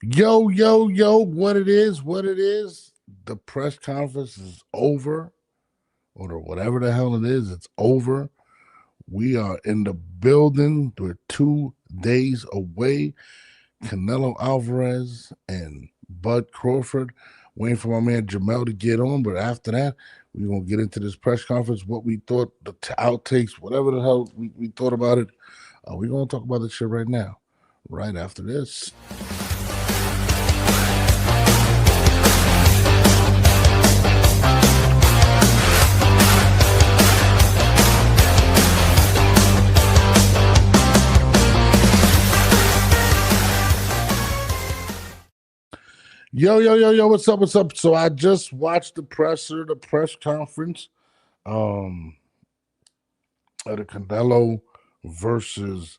Yo, yo, yo, what it is. The press conference is over, or whatever the hell it is, it's over. We are in the building. We're 2 days away. Canelo Alvarez and Bud Crawford. Waiting for my man Jamel to get on, but after that, we're going to get into this press conference, what we thought, the outtakes, whatever the hell we thought about it. We're going to talk about this shit right now, right after this. Yo, yo, yo, yo, what's up? What's up? So I just watched the press conference um of the Canelo versus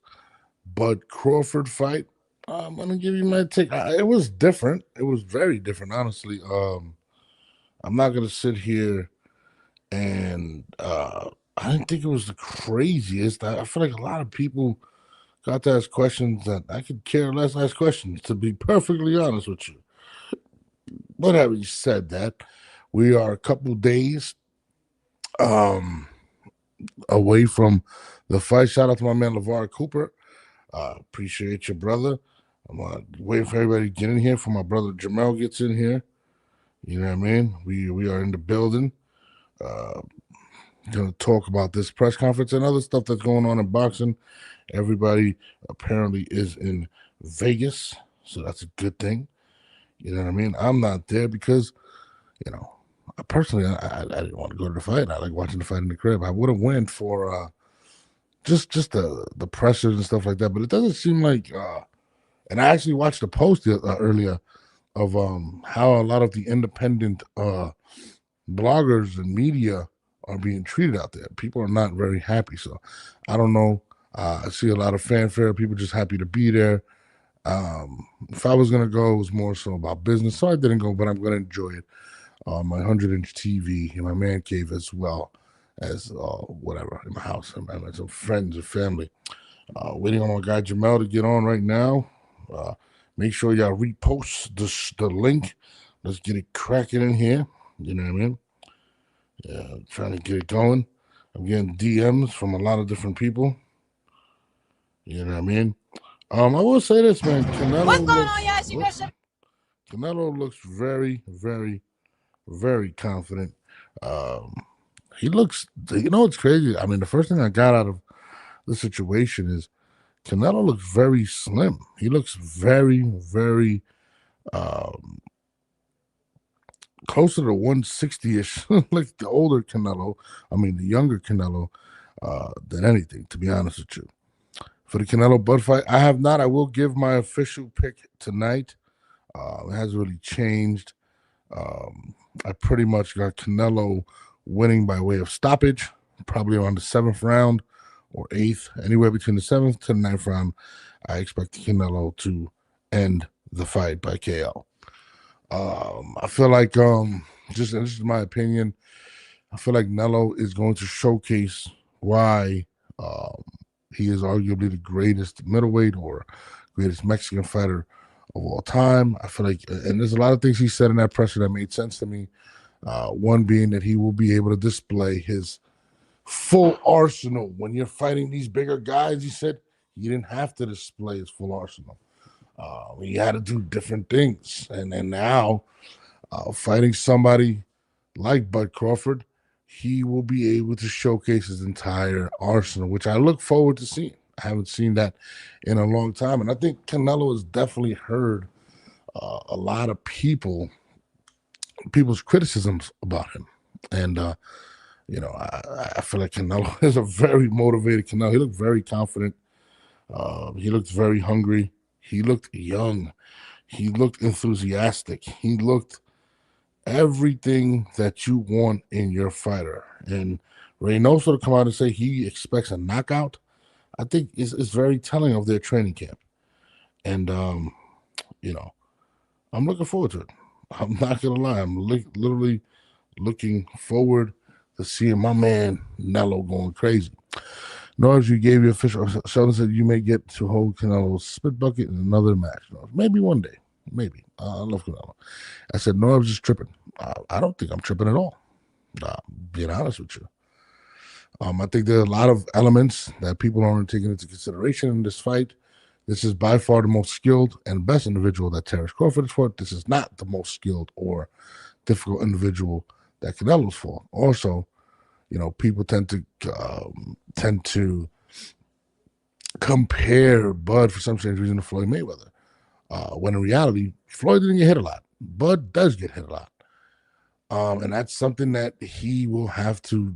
Bud Crawford fight. I'm gonna give you my take. It was different. It was very different, honestly. I'm not gonna sit here and I didn't think it was the craziest. I feel like a lot of people got to ask questions that I could care less ask questions, to be perfectly honest with you. But having said that, we are a couple days um, away from the fight. Shout out to my man LeVar Cooper. Appreciate your brother. I'm waiting for everybody to get in here. For my brother Jamel gets in here. You know what I mean? We are in the building. Going to talk about this press conference and other stuff that's going on in boxing. Everybody apparently is in Vegas, so that's a good thing. You know what I mean? I'm not there because, I didn't want to go to the fight. I like watching the fight in the crib. I would have went for just the pressures and stuff like that, but it doesn't seem like. And I actually watched a post earlier of how a lot of the independent bloggers and media are being treated out there. People are not very happy. So I don't know. I see a lot of fanfare. People just happy to be there. If I was gonna go, it was more so about business, so I didn't go. But I'm gonna enjoy it. My 100-inch TV in my man cave, as well as whatever in my house. I'm with some friends and family. Waiting on my guy Jamel to get on right now. Make sure y'all repost the link. Let's get it cracking in here. You know what I mean? Yeah, trying to get it going. I'm getting DMs from a lot of different people. You know what I mean? I will say this, man. Canelo looks very, very, very confident. He looks, it's crazy. I mean, the first thing I got out of the situation is Canelo looks very slim. He looks very, very closer to 160-ish, like the older Canelo. I mean, the younger Canelo, than anything, to be honest with you. For the Canelo Bud fight, I have not. I will give my official pick tonight. It hasn't really changed. I pretty much got Canelo winning by way of stoppage, probably around the 7th round or 8th, anywhere between the 7th to the 9th round. I expect Canelo to end the fight by KO. I feel like, this is my opinion, I feel like Canelo is going to showcase why he is arguably the greatest middleweight or greatest Mexican fighter of all time. I feel like, and there's a lot of things he said in that presser that made sense to me. One being that he will be able to display his full arsenal. When you're fighting these bigger guys, he said he didn't have to display his full arsenal. He had to do different things. And now, fighting somebody like Bud Crawford, he will be able to showcase his entire arsenal, which I look forward to seeing. I haven't seen that in a long time. And I think Canelo has definitely heard a lot of people's criticisms about him. And, I feel like Canelo is a very motivated Canelo. He looked very confident. He looked very hungry. He looked young. He looked enthusiastic. He looked everything that you want in your fighter. And Reynoso to come out and say he expects a knockout, I think is very telling of their training camp. And, I'm looking forward to it. I'm not going to lie. I'm literally looking forward to seeing my man Nello going crazy. Norris, you gave your official. Sheldon said you may get to hold Canelo's spit bucket in another match. Maybe one day. Maybe. I love Canelo. I said, no, I was just tripping. I don't think I'm tripping at all. Being honest with you. I think there are a lot of elements that people aren't taking into consideration in this fight. This is by far the most skilled and best individual that Terrence Crawford is fought. This is not the most skilled or difficult individual that Canelo's fought. Also, people tend to compare Bud for some strange reason to Floyd Mayweather, when in reality, Floyd didn't get hit a lot. Bud does get hit a lot. And that's something that he will have to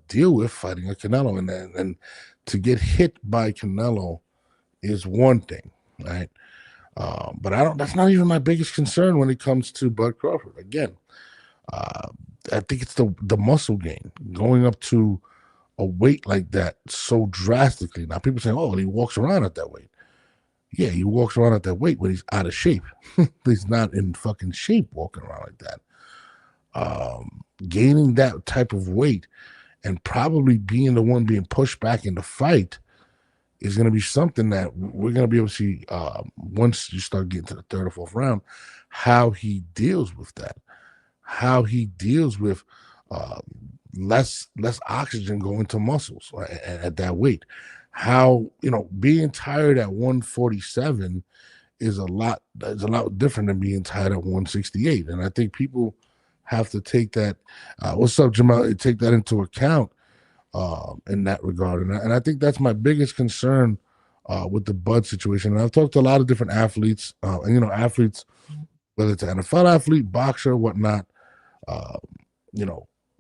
deal with fighting a Canelo. And to get hit by Canelo is one thing, right? But that's not even my biggest concern when it comes to Bud Crawford. Again, I think it's the muscle gain going up to a weight like that so drastically. Now people say, oh, he walks around at that weight. Yeah, he walks around at that weight when he's out of shape. He's not in fucking shape walking around like that. Gaining that type of weight and probably being the one being pushed back in the fight is going to be something that we're going to be able to see once you start getting to the third or fourth round, how he deals with that, how he deals with less oxygen going to muscles at that weight, how being tired at 147 is a lot different than being tired at 168, and I think people have to take that. What's up, Jamal? Take that into account in that regard, and I think that's my biggest concern with the Bud situation. And I've talked to a lot of different athletes, and athletes, whether it's an NFL athlete, boxer, whatnot,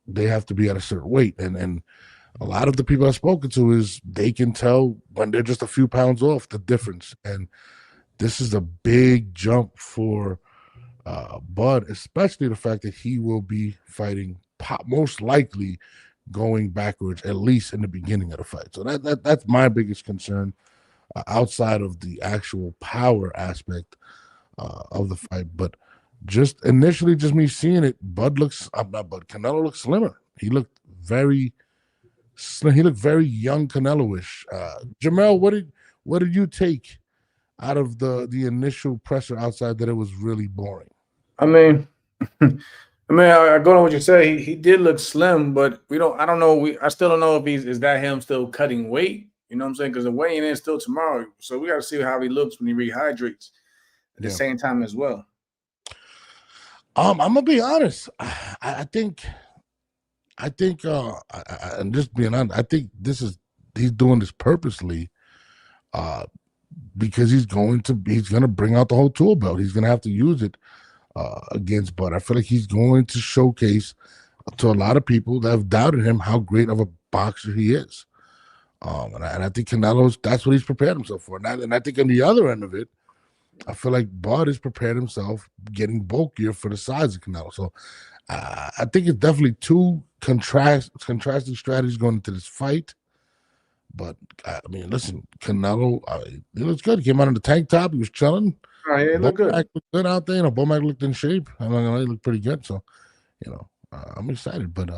they have to be at a certain weight, and a lot of the people I've spoken to is they can tell when they're just a few pounds off the difference, and this is a big jump for Bud, especially the fact that he will be fighting most likely going backwards, at least in the beginning of the fight. So that's my biggest concern outside of the actual power aspect of the fight. But just initially, just me seeing it, Canelo looks slimmer. He looked very slim. He looked very young Canelo-ish. Jamel, what did you take out of the initial pressure outside that it was really boring? I mean, I go on what you say. He did look slim, but we don't. I don't know. I still don't know if is that him still cutting weight. You know what I'm saying? Because the weighing in is still tomorrow, so we got to see how he looks when he rehydrates at the same time as well. I'm gonna be honest. I think, and just being honest, I think he's doing this purposely, because he's gonna bring out the whole tool belt. He's gonna have to use it against Bud. I feel like he's going to showcase to a lot of people that have doubted him how great of a boxer he is. And I think that's what he's prepared himself for. And I think on the other end of it, I feel like Bud has prepared himself getting bulkier for the size of Canelo. So I think it's definitely two contrasting strategies going into this fight. But I mean, listen, Canelo, he looks good. He came out in the tank top. He was chilling. Oh, yeah, he looked good. Looked good out there. Bomac looked in shape. I mean, he looked pretty good. So, I'm excited. But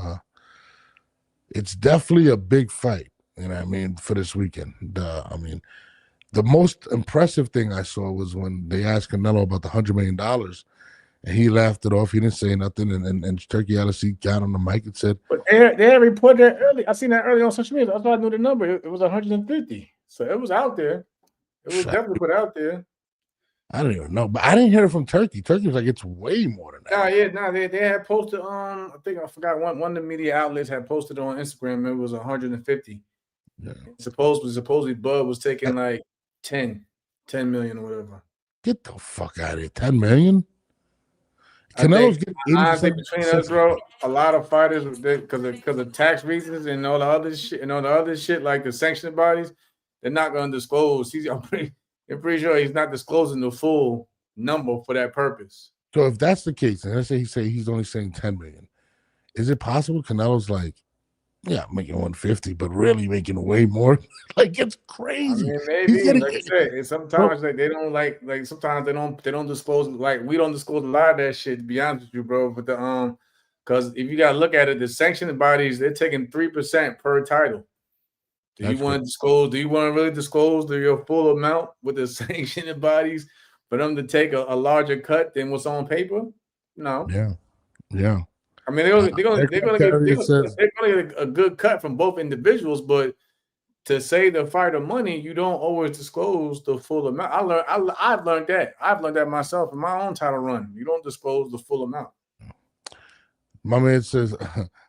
it's definitely a big fight. You know what I mean, for this weekend. The most impressive thing I saw was when they asked Canelo about the $100 million, and he laughed it off. He didn't say nothing, and Turkey Alassi got on the mic and said, "But they had reported that early. I seen that early on social media. That's why I knew the number. It was 150, so it was out there. It was definitely put out there. I don't even know, but I didn't hear it from Turkey. Turkey was like, it's way more than that. They had posted. I think I forgot one of the media outlets had posted on Instagram. It was 150. Yeah. Supposedly Bud was taking like 10 million or whatever. Get the fuck out of here. 10 million? Canelo's getting 80%. I think between us, bro, a lot of fighters, because of tax reasons and all the other shit, like the sanctioning bodies, they're not going to disclose. I'm pretty sure he's not disclosing the full number for that purpose. So if that's the case, and let's say he's only saying 10 million, is it possible Canelo's like, yeah, I'm making 150, but really making way more? Like, it's crazy. I mean, maybe, like I said, sometimes they don't sometimes they don't disclose, like we don't disclose a lot of that shit, to be honest with you, bro. But because if you gotta look at it, the sanctioning bodies, they're taking 3% per title. Do you want to really disclose your full amount with the sanctioning bodies for them to take a larger cut than what's on paper? No. Yeah, yeah. I mean, Aircraft carrier says they're gonna get a good cut from both individuals, but to save the fighter money, you don't always disclose the full amount. I've learned that. I've learned that myself in my own title run. You don't disclose the full amount. my man says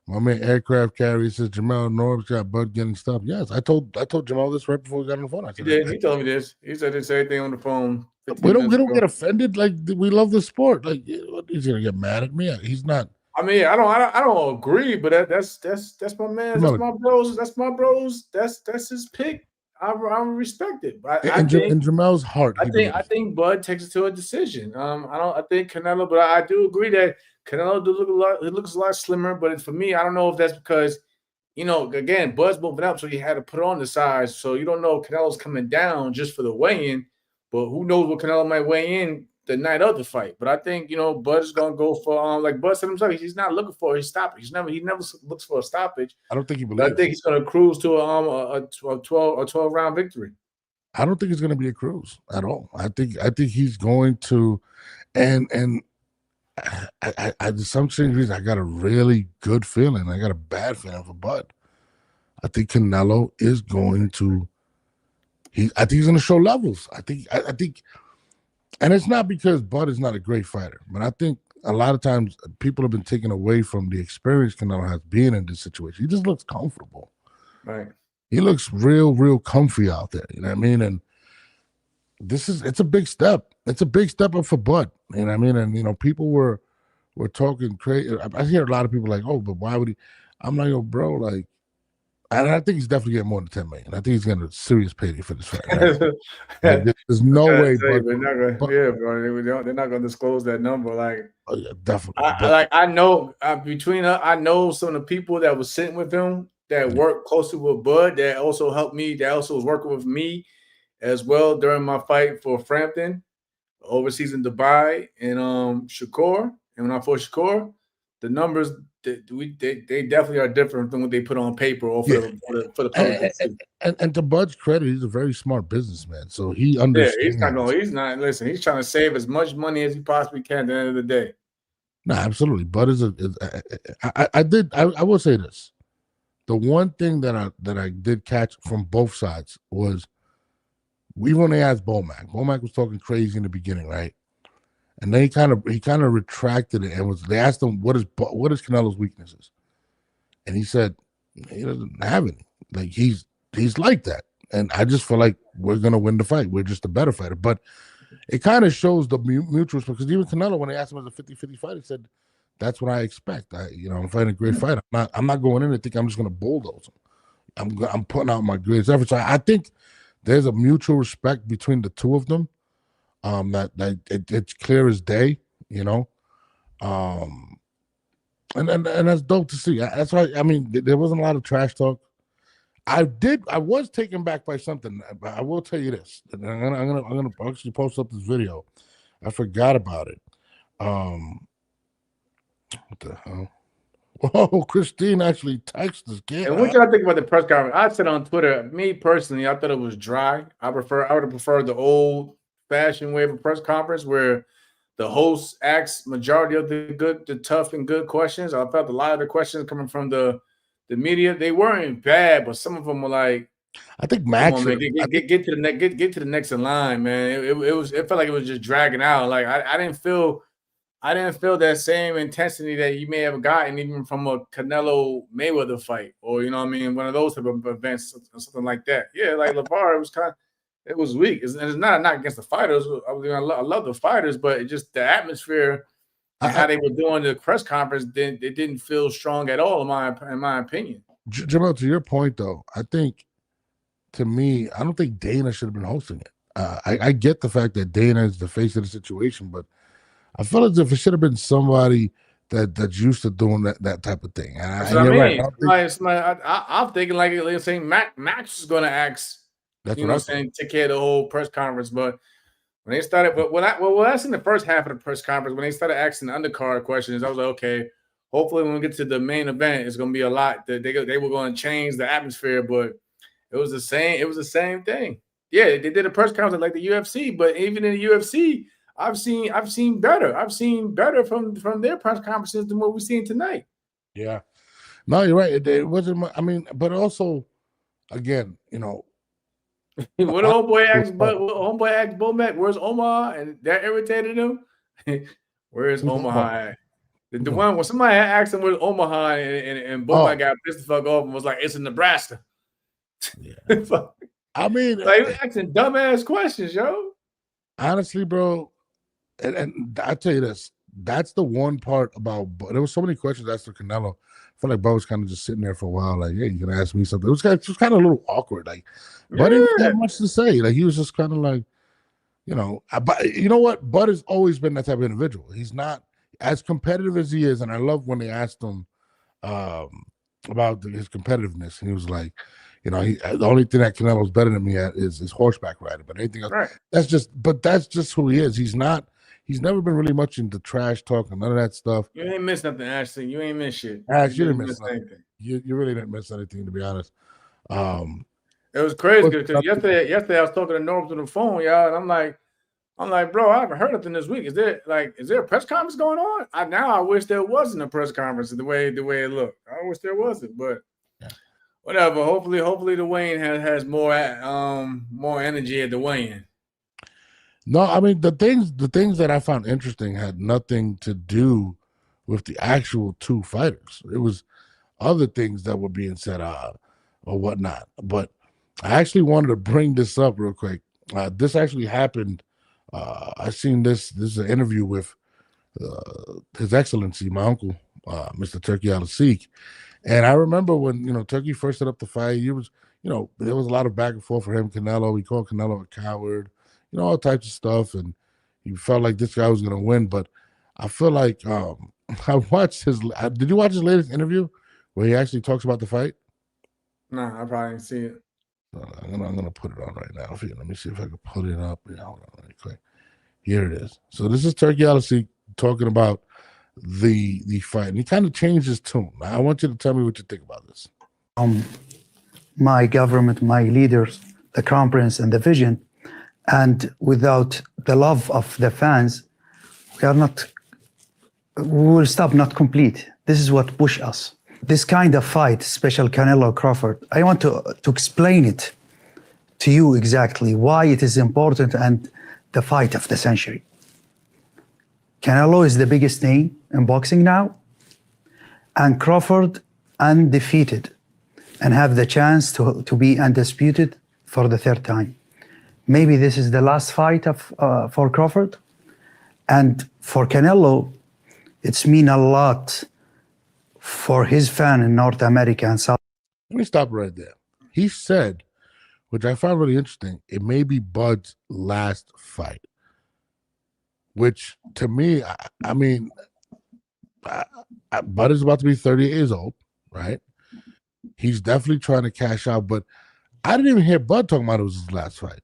my man aircraft carrier says Jamal Norb's got Bud getting stuff. Yes, I told Jamal this right before we got on the phone. I He said, did. He told me this. He said the same thing on the phone. we don't get offended. Like, we love the sport. Like, he's gonna get mad at me? He's not. I mean, I don't agree, but that's my man. That's my bros. That's my bros. That's his pick. I respect it. In Jamal's heart, I think Bud takes it to a decision. I think Canelo, but I do agree that Canelo looks a lot slimmer. But for me, I don't know if that's because, again, Bud's moving up, so he had to put on the size. So you don't know if Canelo's coming down just for the weigh-in, but who knows what Canelo might weigh in the night of the fight. But I think, Bud is gonna go for like Bud said himself, he's not looking for his stoppage. He never looks for a stoppage. I don't think he believes. I think he's gonna cruise to a 12 round victory. I don't think it's gonna be a cruise at all. I think he's going to, and I to some strange reason I got a really good feeling. I got a bad feeling for Bud. I think Canelo is going to. I think he's going to show levels. I think, and it's not because Bud is not a great fighter, but I think a lot of times people have been taken away from the experience Canelo has being in this situation. He just looks comfortable. Right. He looks real comfy out there. You know what I mean? And it's a big step. It's a big step up for Bud. You know what I mean? And, people were talking crazy. I hear a lot of people like, oh, but why would he? I'm like, yo, bro, like, and I think he's definitely getting more than 10 million. I think he's getting a serious payday for this fight. Right? Like, there's no way. They're not going to disclose that number. Like, oh yeah, definitely. I know I know some of the people that was sitting with him that worked closely with Bud that also helped me. That also was working with me as well during my fight for Frampton, overseas in Dubai, and Shakur. And when I fought Shakur, the numbers. They definitely are different than what they put on paper or for the public. And to Bud's credit, he's a very smart businessman, so he understands. He's not. Listen, he's trying to save as much money as he possibly can at the end of the day. No, absolutely. Bud is I will say this: the one thing that I did catch from both sides was we when they asked Bomac. Bomac was talking crazy in the beginning, right? And then he kind of retracted it and they asked him what is Canelo's weaknesses, and he said he doesn't have any. Like he's like that, and I just feel like we're gonna win the fight. We're just a better fighter, but it kind of shows the mutual respect. Because even Canelo, when they asked him as a 50-50 fight, he said, "That's what I expect. I'm fighting a great fight. I'm not going in and think I'm just gonna bulldoze him. I'm putting out my greatest efforts." So I think there's a mutual respect between the two of them. It's clear as day, and that's dope to see. That's why there wasn't a lot of trash talk. I was taken back by something, but I will tell you this. And I'm gonna actually post up this video. I forgot about it. What the hell? Whoa, Christine actually texted us. And what y'all think about the press conference? I said on Twitter, me personally, I thought it was dry. I would have preferred the old fashion way of a press conference where the host asks majority of the tough and good questions. I felt a lot of the questions coming from the media, they weren't bad, but some of them were like, I think Max get to the next in line, man. It felt like it was just dragging out. Like I didn't feel that same intensity that you may have gotten even from a Canelo Mayweather fight, or one of those type of events or something like that. Yeah, like LeVar, it was weak. It's not against the fighters. I love the fighters, but it just the atmosphere and how they were doing the press conference, it didn't feel strong at all, in my opinion. Jamal, to your point, though, I think, to me, I don't think Dana should have been hosting it. I get the fact that Dana is the face of the situation, but I feel as if it should have been somebody that's used to doing that type of thing. I'm thinking like saying Max is going to ask. That's what I'm saying. Take care of the whole press conference, but when they started, when I seen the first half of the press conference, when they started asking the undercard questions, I was like, okay, hopefully when we get to the main event, it's going to be a lot that they were going to change the atmosphere, but it was the same. It was the same thing. Yeah, they did a press conference like the UFC, but even in the UFC, I've seen better. I've seen better from their press conferences than what we've seen tonight. Yeah. No, you're right. It wasn't. I mean, but also, again, you know, When homeboy asked Bomac, "Where's Omaha?" and that irritated him. Where's Omaha at? The one when somebody asked him where's Omaha, and Bomac got pissed the fuck off and was like, "It's in Nebraska." Yeah. I mean, like asking dumbass questions, yo. Honestly, bro, and I tell you this, that's the one part about. There was so many questions asked to Canelo. I feel like Bo was kind of just sitting there for a while, like, "Yeah, you can ask me something." It was kind of a little awkward, like, but he didn't have much to say. Like, he was just kind of like, you know. But you know what? Bud has always been that type of individual. He's not as competitive as he is, and I love when they asked him about his competitiveness, and he was like, you know, the only thing that Canelo's better than me at is horseback riding, but anything else, that's just who he is. He's never been really much into trash talk and none of that stuff. You ain't missed nothing, Ashley. You ain't missed shit. Ash, you didn't miss anything. You really didn't miss anything, to be honest. It was crazy because yesterday I was talking to Norm on the phone, y'all, and I'm like, bro, I haven't heard nothing this week. Is there a press conference going on? I wish there wasn't a press conference the way it looked. I wish there wasn't, but whatever. Hopefully the weigh-in has more energy at the weigh-in. No, I mean the things that I found interesting had nothing to do with the actual two fighters. It was other things that were being said or whatnot. But I actually wanted to bring this up real quick. This actually happened. I seen this. This is an interview with His Excellency, my uncle, Mr. Turki Al-Asik. And I remember when, you know, Turkey first set up the fight, he was, you know, there was a lot of back and forth for him, Canelo. He called Canelo a coward, you know, all types of stuff. And he felt like this guy was going to win. But I feel like I watched did you watch his latest interview where he actually talks about the fight? No, I probably didn't see it. I'm gonna put it on right now for you. Let me see if I can put it up. Yeah, hold on really quick. Here it is. So this is Turki Al-Asik talking about the fight, and he kind of changed his tune. I want you to tell me what you think about this. My government, my leaders, the Crown Prince, and the vision, and without the love of the fans, we will stop, not complete. This is what push us. This kind of fight, special Canelo Crawford, I want to explain it to you exactly why it is important and the fight of the century. Canelo is the biggest name in boxing now, and Crawford undefeated and have the chance to be undisputed for the third time. Maybe this is the last fight for Crawford, and for Canelo, it's mean a lot for his fan in North America and South. Let me stop right there. He said, which I found really interesting, it may be Bud's last fight. Which, to me, I mean, Bud is about to be 38 years old, right? He's definitely trying to cash out, but I didn't even hear Bud talking about it was his last fight.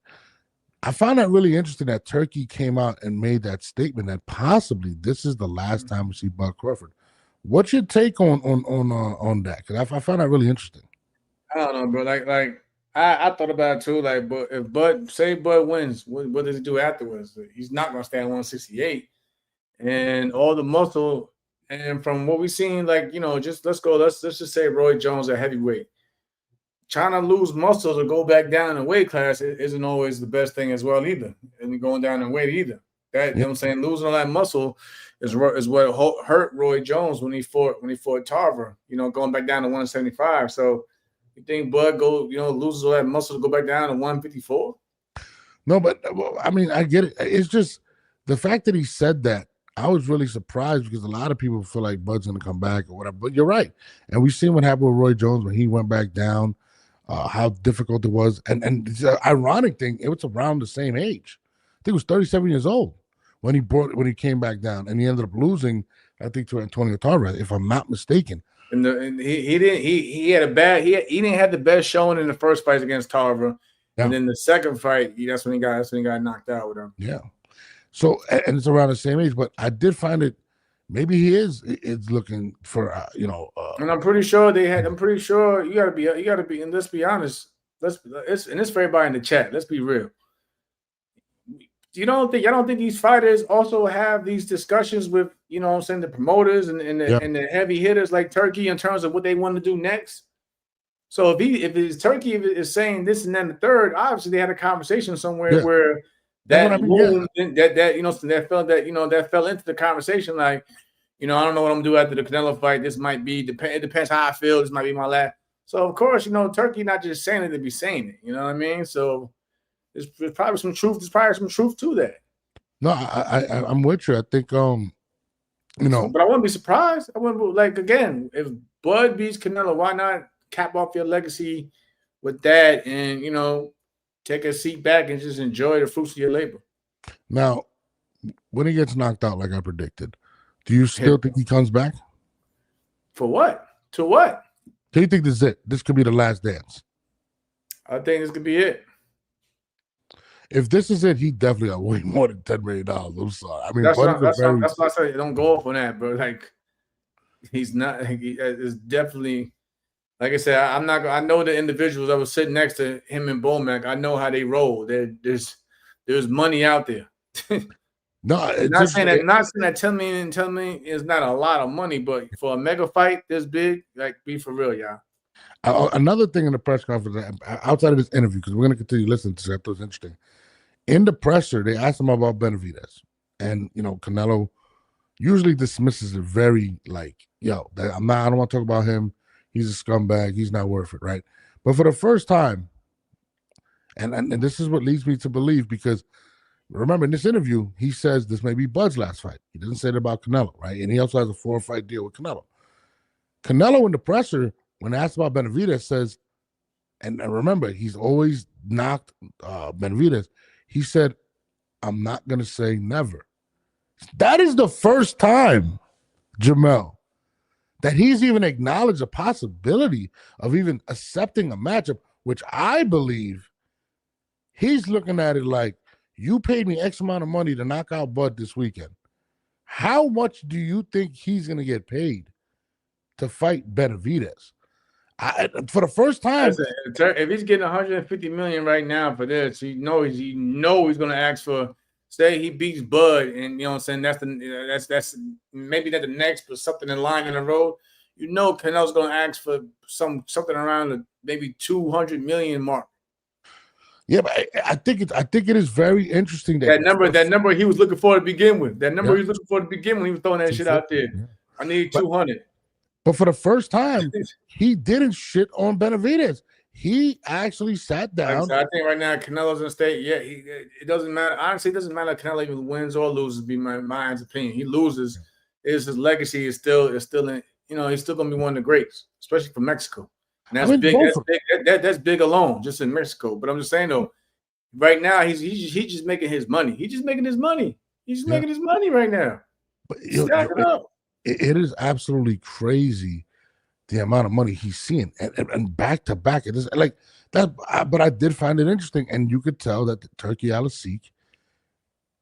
I found that really interesting that Turkey came out and made that statement that possibly this is the last time we see Bud Crawford. What's your take on that? Because I found that really interesting. I don't know, bro. Like I thought about it too. Like, but if Bud wins, what does he do afterwards? He's not gonna stay at 168, and all the muscle. And from what we've seen, like, you know, let's just say Roy Jones at heavyweight. Trying to lose muscles or go back down in weight class isn't always the best thing as well either, and going down in weight either. That, you know what I'm saying, losing all that muscle is what hurt Roy Jones when he fought Tarver. You know, going back down to 175. So you think Bud loses all that muscle to go back down to 154? No, but I mean, I get it. It's just the fact that he said that. I was really surprised because a lot of people feel like Bud's going to come back or whatever. But you're right, and we've seen what happened with Roy Jones when he went back down. How difficult it was, and the ironic thing, it was around the same age. I think he was 37 years old when he came back down, and he ended up losing, I think, to Antonio Tarver, if I'm not mistaken. And he didn't have the best showing in the first fight against Tarver, and then the second fight, that's when he got knocked out with him. Yeah. So, and it's around the same age, but I did find it. Maybe he is looking for and I'm pretty sure you gotta be, and let's be honest. It's for everybody in the chat. Let's be real. you don't think these fighters also have these discussions with, you know what I'm saying, the promoters and the heavy hitters like Turkey in terms of what they want to do next? So if it's Turkey is saying this and then the third, obviously they had a conversation somewhere where that that fell into the conversation, like, you know, I don't know what I'm gonna do after the Canelo fight. This might be it depends how I feel. This might be my last. So of course, you know, Turkey not just saying it to be saying it. You know what I mean? So there's probably some truth. There's probably some truth to that. No, I'm with you. I think you know, but I wouldn't be surprised. I wouldn't, like, again, if Bud beats Canelo, why not cap off your legacy with that and, you know, take a seat back and just enjoy the fruits of your labor? Now, when he gets knocked out like I predicted, do you still think he comes back? For what? To what? Do you think this is it? This could be the last dance? I think this could be it. If this is it, he definitely got way more than $10 million. I'm sorry. I mean, that's why I say don't go off on that, bro. Like, he's not. It's definitely, like I said, I'm not. I know the individuals that was sitting next to him and Bomac. I know how they roll. There's money out there. No, not saying that 10 million is not a lot of money, but for a mega fight this big, like, be for real, y'all. Another thing in the press conference, outside of this interview, because we're going to continue listening to that, it was interesting. In the presser, they asked him about Benavidez, and you know, Canelo usually dismisses it very like, "Yo, I don't want to talk about him. He's a scumbag. He's not worth it," right? But for the first time, and this is what leads me to believe, because remember in this interview, he says this may be Bud's last fight. He doesn't say it about Canelo, right? And he also has a 4-fight deal with Canelo. Canelo in the presser, when asked about Benavidez, says, and remember, he's always knocked Benavidez. He said, "I'm not going to say never." That is the first time, Jamel, that he's even acknowledged the possibility of even accepting a matchup, which I believe he's looking at it like, you paid me X amount of money to knock out Bud this weekend. How much do you think he's going to get paid to fight Benavidez? For the first time, if he's getting 150 million right now for this, he's going to ask for. Say he beats Bud, and you know what I'm saying, that's maybe not the next, but something in line in the road. You know, Canelo's going to ask for something around the maybe 200 million mark. Yeah, but I think it is very interesting that number he was looking for to begin with. That number he was looking for to begin when he was throwing that shit out there. Yeah. I need 200. But for the first time, he didn't shit on Benavidez. He actually sat down. Like I think right now Canelo's in the state. Yeah, it doesn't matter. Honestly, it doesn't matter if Canelo even wins or loses. Be my opinion. He loses, his legacy is still in. You know, he's still gonna be one of the greats, especially for Mexico. And that's big. That's big alone, just in Mexico. But I'm just saying though, right now he's just making his money. He's just making his money. He's just making his money right now. But it is absolutely crazy the amount of money he's seeing, and back to back. It is like that. But I did find it interesting, and you could tell that the Turkey Al-Asik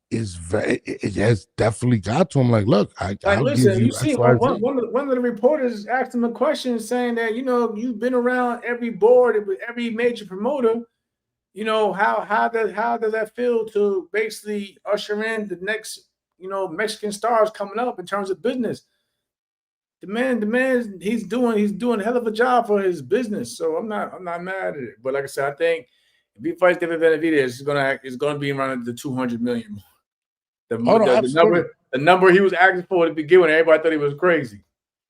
it has definitely got to him. Like, look, listen. You see, one of the reporters asked him a question saying that, you know, you've been around every board with every major promoter. You know, how does that feel to basically usher in the next, you know, Mexican stars coming up in terms of business? The man, he's doing a hell of a job for his business. So I'm not mad at it. But like I said, I think if he fights David Benavidez, it's gonna be around the 200 million. The number he was asking for to begin with, everybody thought he was crazy.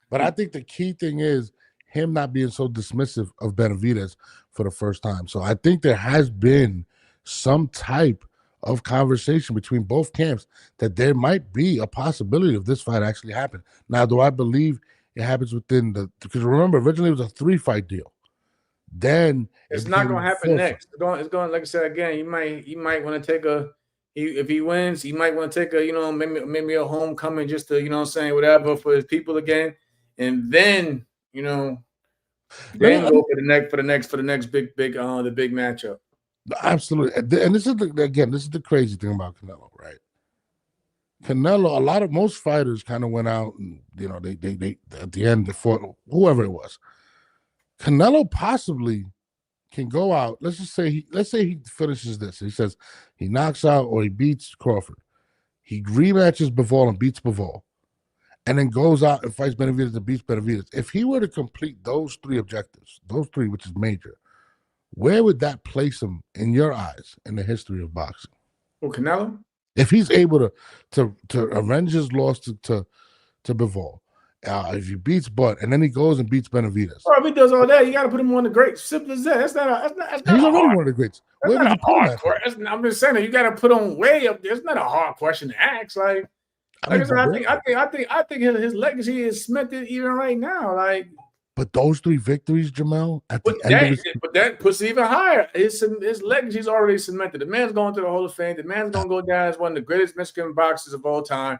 But I think the key thing is him not being so dismissive of Benavidez for the first time. So I think there has been some type of conversation between both camps that there might be a possibility of this fight actually happen. Now, do I believe it happens because remember, originally it was a 3-fight deal. Then it's not going to happen next. It's going, like I said, again, he might want to take if he wins, he might want to take a, you know, maybe a homecoming just to, you know what I'm saying, whatever, for his people again. And then, you know, then go for the next big the big matchup. Absolutely. And this is the crazy thing about Canelo, right? Canelo, most fighters kind of went out and, you know, they at the end, they fought whoever it was. Canelo possibly can go out. Let's say he finishes this. He says he knocks out or he beats Crawford. He rematches Bivol and beats Bivol, and then goes out and fights Benavidez and beats Benavidez. If he were to complete those three objectives, which is major, where would that place him in your eyes in the history of boxing? Well, Canelo? If he's able to avenge his loss to Bivol, if he beats Bud and then he goes and beats Benavidez. Or if he does all that, you got to put him on the great. Simple as that. That's not He's already hard. one of the greats. That's Where would not you a put him hard at? question. I'm just saying that you got to put him way up there. It's not a hard question to ask. Like I think his legacy is cemented even right now. Like, but those three victories, Jamel, at the end of his, but that puts it even higher. His legacy is already cemented. The man's going to the Hall of Fame. The man's going to go down as one of the greatest Mexican boxers of all time.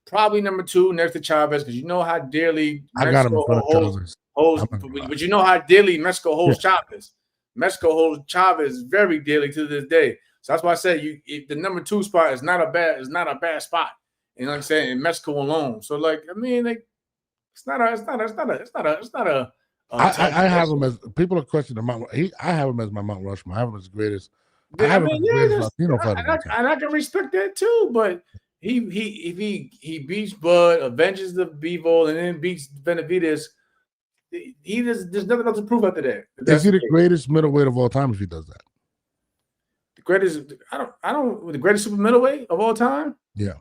Probably number 2 next to Chavez, because you know how dearly Mexico holds. But you know how dearly Mexico holds Chavez. Mexico holds Chavez very dearly to this day. So that's why I said the number 2 spot is not a bad spot. You know what I'm saying? In Mexico alone. So like, I mean, like, it's not a. I have him as people are questioning Mount. I have him as my Mount Rushmore. I have him as the greatest. I have him as the greatest Latino fighter. And I can respect that too, but if he beats Bud, avenges the Bivol, and then beats Benavidez, there's nothing else to prove after that. Is he the greatest middleweight of all time if he does that? The greatest, the greatest super middleweight of all time? Yeah.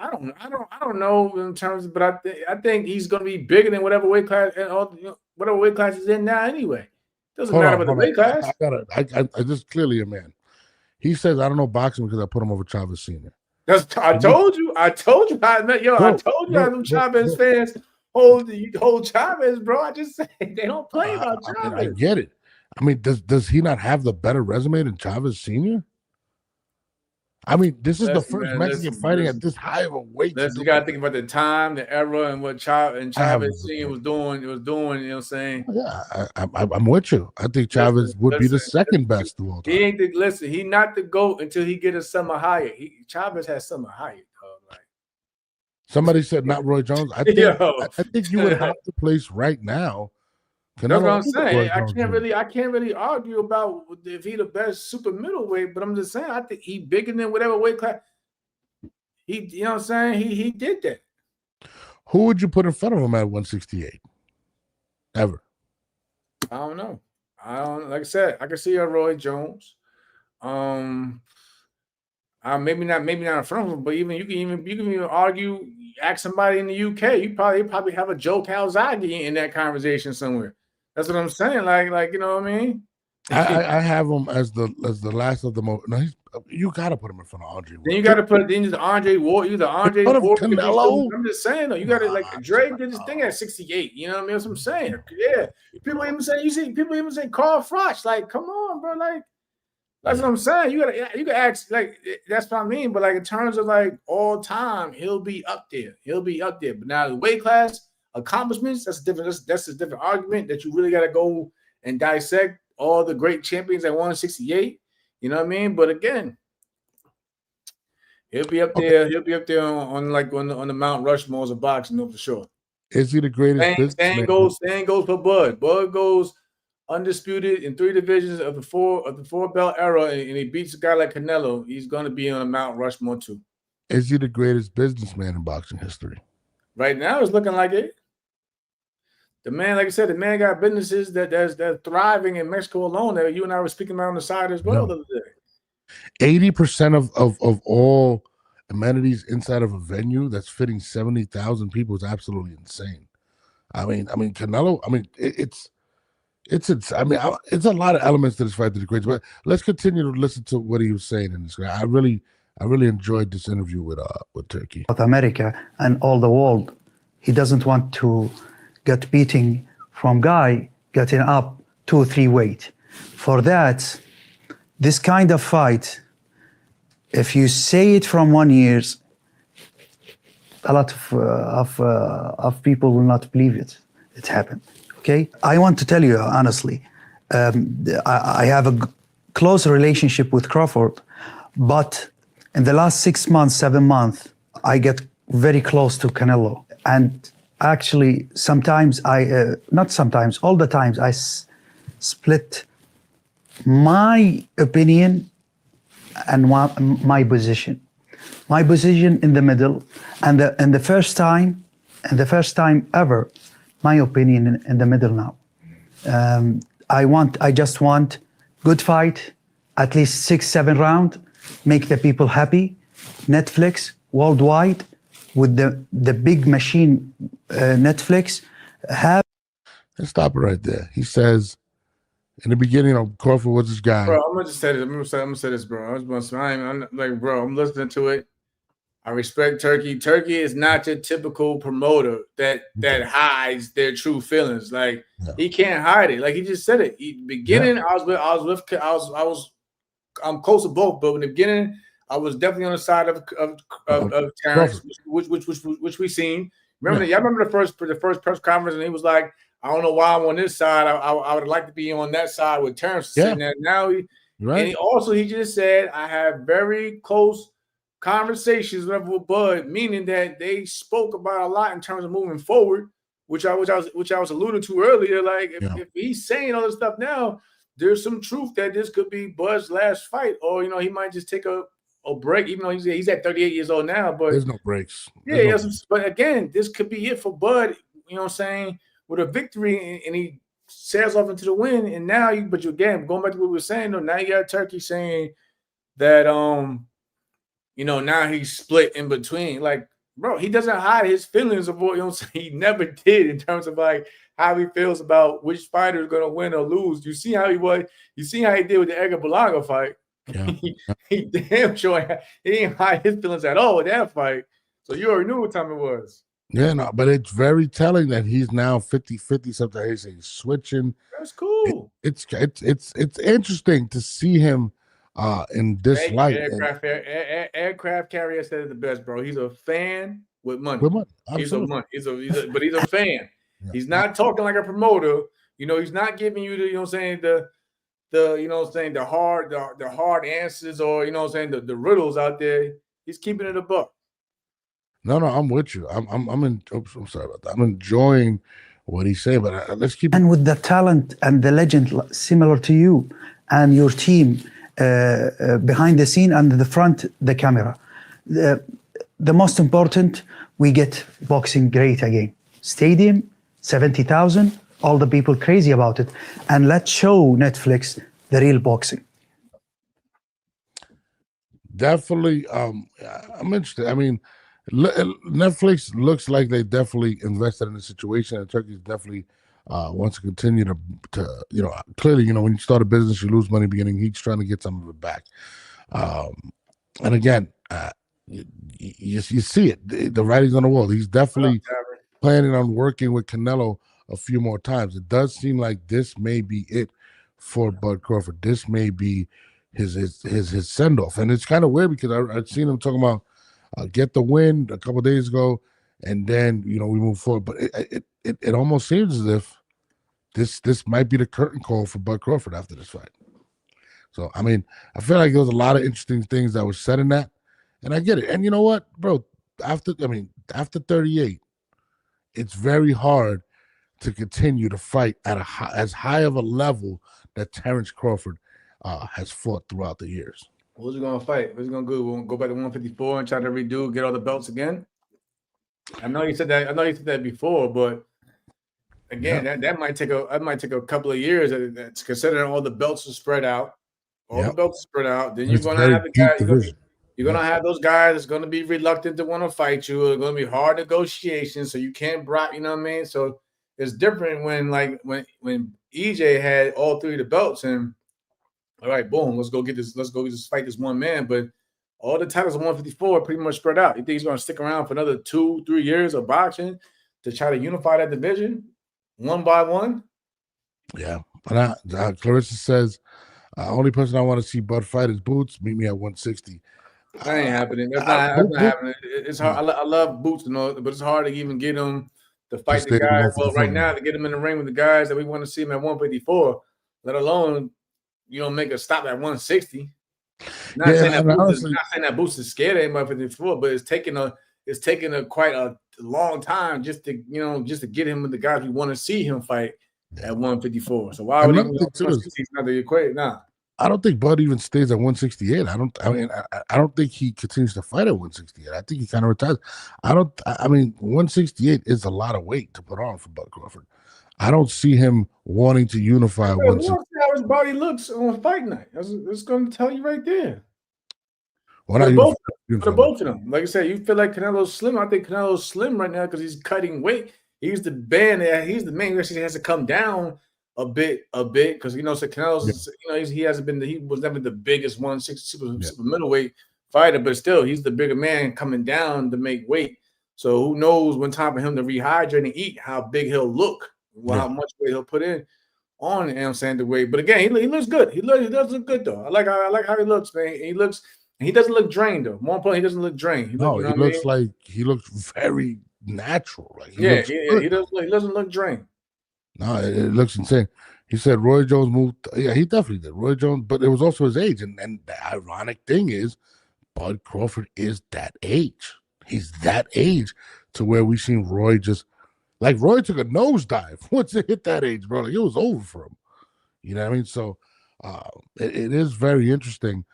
I don't know in terms of, but I think he's going to be bigger than whatever weight class and whatever weight class he's in now anyway. Doesn't matter about the weight class. I just clearly a man. He says I don't know boxing because I put him over Chavez Sr. I told you. I told you how them Chavez fans hold Chavez, bro. I just said they don't play about Chavez. I get it. I mean, does he not have the better resume than Chavez Sr.? I mean, this is the first Mexican fighting at this high of a weight. You got to think about the time, the era, and what Chavez Sr. was doing. You know what I'm saying? Yeah, I'm with you. I think Chavez would be the second best of all time. He not the GOAT until he get a summer higher. Chavez has summer higher. Like, somebody said not Roy Jones. I think you would have to place right now. That's what I'm saying. I can't really argue about if he the best super middleweight, but I'm just saying I think he bigger than whatever weight class. You know what I'm saying? He did that. Who would you put in front of him at 168? Ever? I don't know. Like I said, I can see a Roy Jones. Maybe not in front of him, but you can even argue, ask somebody in the UK. You probably have a Joe Calzaghe in that conversation somewhere. That's what I'm saying. Like you know what I mean? I have him as the last of the most. No, you got to put him in front of Andre. Then you got to put the Andre Ward. Either Andre Ward. Canelo. I'm just saying though. You got to Dre did his thing at 68. You know what I mean? That's what I'm saying. Yeah. People even say Carl Froch. Like, come on, bro. Like, that's what I'm saying. You can ask, like, that's what I mean. But like in terms of like all time, he'll be up there. But now the weight class accomplishments, that's a different argument that you really got to go and dissect all the great champions at 168. You know what I mean? But again, he'll be up there. He'll be up there on the Mount Rushmores of boxing, for sure. Is he the greatest? Same goes for Bud. Bud goes undisputed in 3 divisions of the four belt era, and he beats a guy like Canelo. He's going to be on a Mount Rushmore too. Is he the greatest businessman in boxing history? Right now, it's looking like it. The man, like I said, got businesses that's thriving in Mexico alone. That you and I were speaking about on the side as well the other day. 80% of all amenities inside of a venue that's fitting 70,000 people is absolutely insane. I mean, Canelo. I mean, it's a lot of elements to this fight that are great. But let's continue to listen to what he was saying in this. I really enjoyed this interview with Turkey. South America and all the world, he doesn't want to get beating from guy getting up 2 or 3 weight. For that, this kind of fight, if you say it from 1 year, a lot of people will not believe it. It happened. Okay, I want to tell you honestly, I have a close relationship with Crawford, but in the last 6 months, 7 months, I get very close to Canelo. And actually, all the times, I split my opinion and my position. My position in the middle, and the first time ever, my opinion in the middle now. I just want good fight, at least 6-7 round, make the people happy. Netflix worldwide with the big machine, Netflix have. Let's stop it right there. He says, in the beginning, Crawford was this guy. Bro, I'm gonna just say this. I'm gonna say this, bro. I'm like, bro, I'm listening to it. I respect Turkey. Turkey is not your typical promoter that hides their true feelings. Like he can't hide it. Like he just said it. Beginning, I'm close to both, but in the beginning, I was definitely on the side of Terrence, which we seen. Remember, y'all remember the first press conference, and he was like, "I don't know why I'm on this side. I would like to be on that side with Terrence sitting there." Now he just said, "I have very close conversations with Bud," meaning that they spoke about a lot in terms of moving forward, which I was alluding to earlier. Like if he's saying all this stuff now, there's some truth that this could be Bud's last fight, or he might just take a break, even though he's at 38 years old now. But there's no breaks. But again, this could be it for Bud. You know what I'm saying? With a victory, and he sails off into the win. And now, again, going back to what we were saying, though, now you got Turkey saying that now he's split in between. Like, bro, he doesn't hide his feelings of what he never did in terms of like how he feels about which fighter is gonna win or lose. You see how he was. You see how he did with the Edgar Berlanga fight. Yeah. he damn sure he didn't hide his feelings at all with that fight. So you already knew what time it was. Yeah, no, but it's very telling that he's now 50-50 something. He's switching. That's cool. It's interesting to see him in this light. Aircraft carrier said it the best, bro. He's a fan with money. He's a fan. Yeah. He's not talking like a promoter. He's not giving you the the hard answers, or the riddles out there. He's keeping it a buck. No, I'm with you. I'm sorry about that. I'm enjoying what he's saying, but let's keep. And with the talent and the legend similar to you and your team behind the scene and the front, the camera. The most important, we get boxing great again. Stadium, 70,000, all the people crazy about it. And let's show Netflix the real boxing. Definitely. I'm interested. I mean, Netflix looks like they definitely invested in the situation, and Turkey's definitely wants to continue to clearly, when you start a business, you lose money in the beginning. He's trying to get some of it back. And again, you see it, the writing's on the wall. He's definitely planning on working with Canelo a few more times. It does seem like this may be it for Bud Crawford. This may be his send-off. And it's kind of weird because I've seen him talking about get the win a couple of days ago, and then we move forward. But it almost seems as if this might be the curtain call for Bud Crawford after this fight. So I mean, I feel like there was a lot of interesting things that were said in that, and I get it. And you know what, bro? After 38, it's very hard to continue to fight at as high of a level that Terrence Crawford has fought throughout the years. Who's he gonna fight? Who's he gonna go? We'll go back to 154 and try to redo, get all the belts again. I know you said that before, but again, that might take a couple of years. That's considering all the belts are spread out. The belts are spread out. Then you're gonna have the guys. You're gonna have those guys that's gonna be reluctant to want to fight you. It's gonna be hard negotiations, so you can't bribe. You know what I mean? So it's different when EJ had all three of the belts and. All right, boom. Let's go fight this one man. But all the titles of 154 are pretty much spread out. You think he's going to stick around for another 2-3 years of boxing to try to unify that division one by one? Yeah. But Clarissa says, only person I want to see Bud fight is Boots. Meet me at 160. That ain't happening. That's not happening. It's hard. I love Boots, but it's hard to even get him to fight the guys. Well, right now, to get him in the ring with the guys that we want to see him at 154, let alone make a stop at 160. Not saying that Boots is scared of anybody for this before, but it's taking a quite a long time just to get him with the guys we want to see him fight. at 154. So why would he Another go thing too is 160? He's not the equate. Nah. I don't think Bud even stays at 168. I don't think he continues to fight at 168. I think he kind of retires. I mean, 168 is a lot of weight to put on for Bud Crawford. I don't see him wanting to unify We 160. want to see how his body looks on fight night. That's going to tell you right there. Why For not both, unify? for both of them. Like I said, you feel like Canelo's slim. I think Canelo's slim right now because he's cutting weight. He's the band. He's the main reason he has to come down a bit because so Canelo's he hasn't been he was never the biggest 160 super middleweight fighter, but still he's the bigger man coming down to make weight. So who knows when time for him to rehydrate and eat how big he'll look, how much weight he'll put in on the weight. But again, he looks good. He does look good though. I like how he looks, man. He doesn't look drained though. More important, he doesn't look drained. He looks very natural. Like he looks good. He doesn't look drained. No, it looks insane. He said Roy Jones moved. Yeah, he definitely did. Roy Jones, but it was also his age. And the ironic thing is, Bud Crawford is that age. He's that age to where we've seen Roy Roy took a nosedive once it hit that age, bro. Like, it was over for him. You know what I mean? So it is very interesting.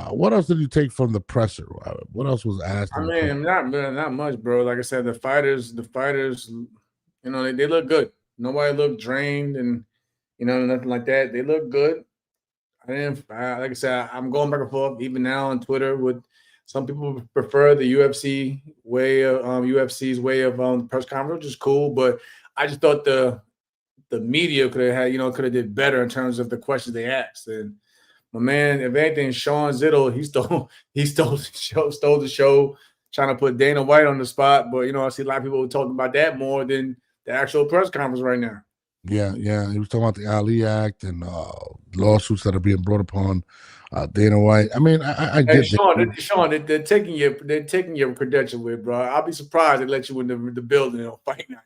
What else did you take from the presser? What else was asked? I mean, not much, bro. Like I said, the fighters, they look good. Nobody looked drained and nothing like that. They look good. Like I said, I'm going back and forth even now on Twitter with some people prefer the UFC's way of press conference, which is cool. But I just thought the media could have did better in terms of the questions they asked. And my man, if anything, Sean Zittle, he stole the show, trying to put Dana White on the spot. But I see a lot of people talking about that more than the actual press conference right now. Yeah. He was talking about the Ali Act and lawsuits that are being brought upon Dana White. I mean, I get Sean, they're taking your credential with, bro. I'll be surprised they let you in the building on fight night.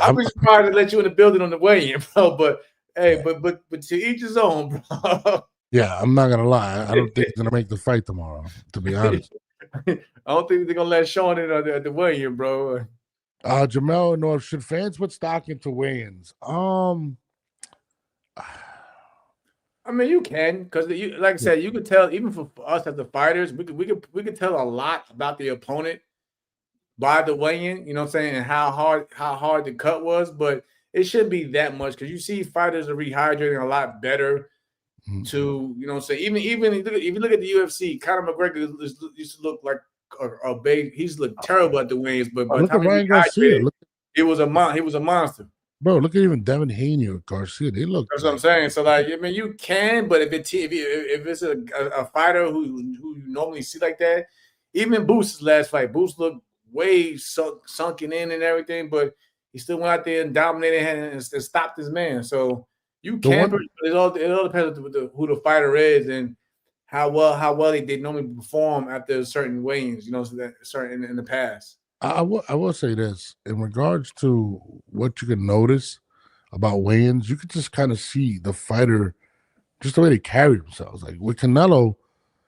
I'll be surprised they let you in the building on the weigh-in, bro. But hey, but to each his own, bro. Yeah, I'm not gonna lie. I don't think he's gonna make the fight tomorrow. To be honest, I don't think they're gonna let Sean in at the weigh-in, bro. Jamel North, should fans put stock into weigh-ins? I mean, you can, because like I said, you could tell even for us as the fighters, we could tell a lot about the opponent by the weigh-in. You know what I'm saying, and how hard the cut was, but it shouldn't be that much because you see fighters are rehydrating a lot better. To even if you look at the UFC, Conor McGregor used to look like a baby. He's looked terrible at the weigh-ins, but by the time he rehydrated, he was a monster. Bro, look at even Devin Haney or Garcia. They look. That's what I'm saying. So I mean, you can, but if it's a fighter who you normally see like that, even Booth's last fight, Booth looked way sunken in and everything, but he still went out there and dominated and stopped his man. So you can, but it all depends on who the fighter is and how well they normally perform after certain weigh-ins. So that certain in the past. I will say this in regards to what you can notice about weigh-ins. You could just kind of see the fighter, just the way they carry themselves. Like with Canelo,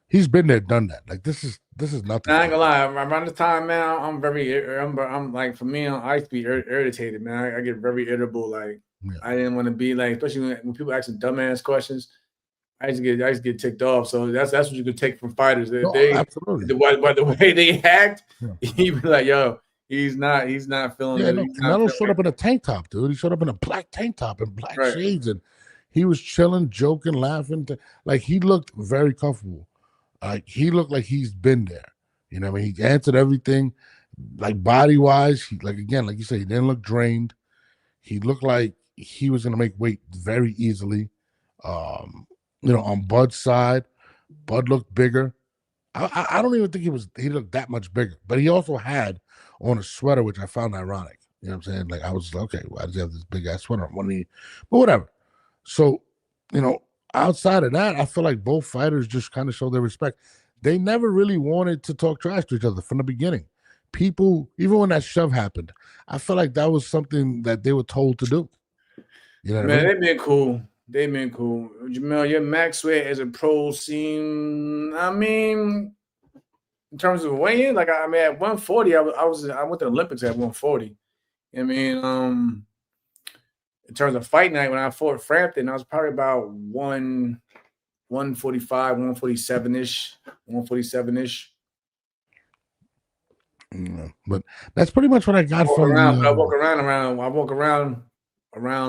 he's been there, done that. Like this is nothing. I ain't gonna lie. Around the time, man, I'm like, for me, I used to be irritated, man. I get very irritable. Like I didn't want to be like, especially when people asking dumbass questions. I used to get ticked off. So that's what you could take from fighters. Absolutely. By the way they act, you be like, yo, he's not feeling it. Canelo showed up in a tank top, dude. He showed up in a black tank top and black shades, and he was chilling, joking, laughing. Like he looked very comfortable. Like he looked like he's been there. You know what I mean? He answered everything, like body wise. He like you said, he didn't look drained. He looked like he was gonna make weight very easily. On Bud's side, Bud looked bigger. I don't even think he looked that much bigger, but he also had on a sweater, which I found ironic. You know what I'm saying? Like I was like, okay, why does he have this big ass sweater on? But whatever. So, outside of that, I feel like both fighters just kind of showed their respect. They never really wanted to talk trash to each other from the beginning. People, even when that shove happened, I felt like that was something that they were told to do. You know what I mean? They've been cool. They've been cool. Jamel, your max weight as a pro seemed, I mean, in terms of weighing, like at 140, I went to the Olympics at 140. I mean, in terms of fight night, when I fought Frampton, I was probably about 145, 147-ish, 147-ish. Yeah, but that's pretty much what I got from I the. walk around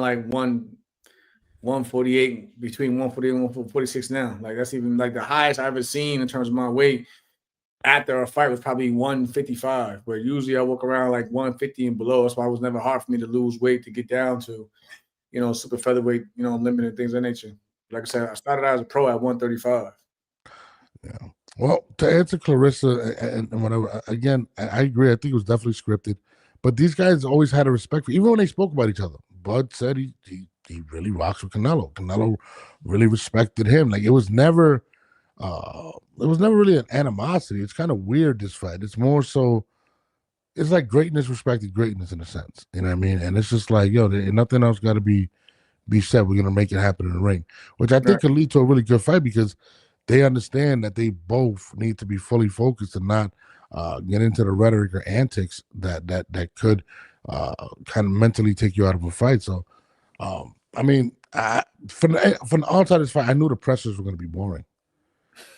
like 148, between 148 and 146 now. Like that's even like the highest I've ever seen in terms of my weight after a fight was probably 155. Where usually I walk around like 150 and below. That's why it was never hard for me to lose weight to get down to, super featherweight, limit and things of that nature. Like I said, I started out as a pro at 135. Yeah. Well, to answer Clarissa and whatever, again, I agree. I think it was definitely scripted, but these guys always had a respect for, even when they spoke about each other. Bud said he really rocks with Canelo. Canelo really respected him. Like it was never really an animosity. It's kind of weird, this fight. It's more so, it's like greatness respected greatness in a sense. You know what I mean? And it's just like, yo, nothing else got to be said. We're gonna make it happen in the ring, which I think could lead to a really good fight because they understand that they both need to be fully focused and not get into the rhetoric or antics that could kind of mentally take you out of a fight. So, I mean, from the onset of this fight, I knew the pressures were going to be boring.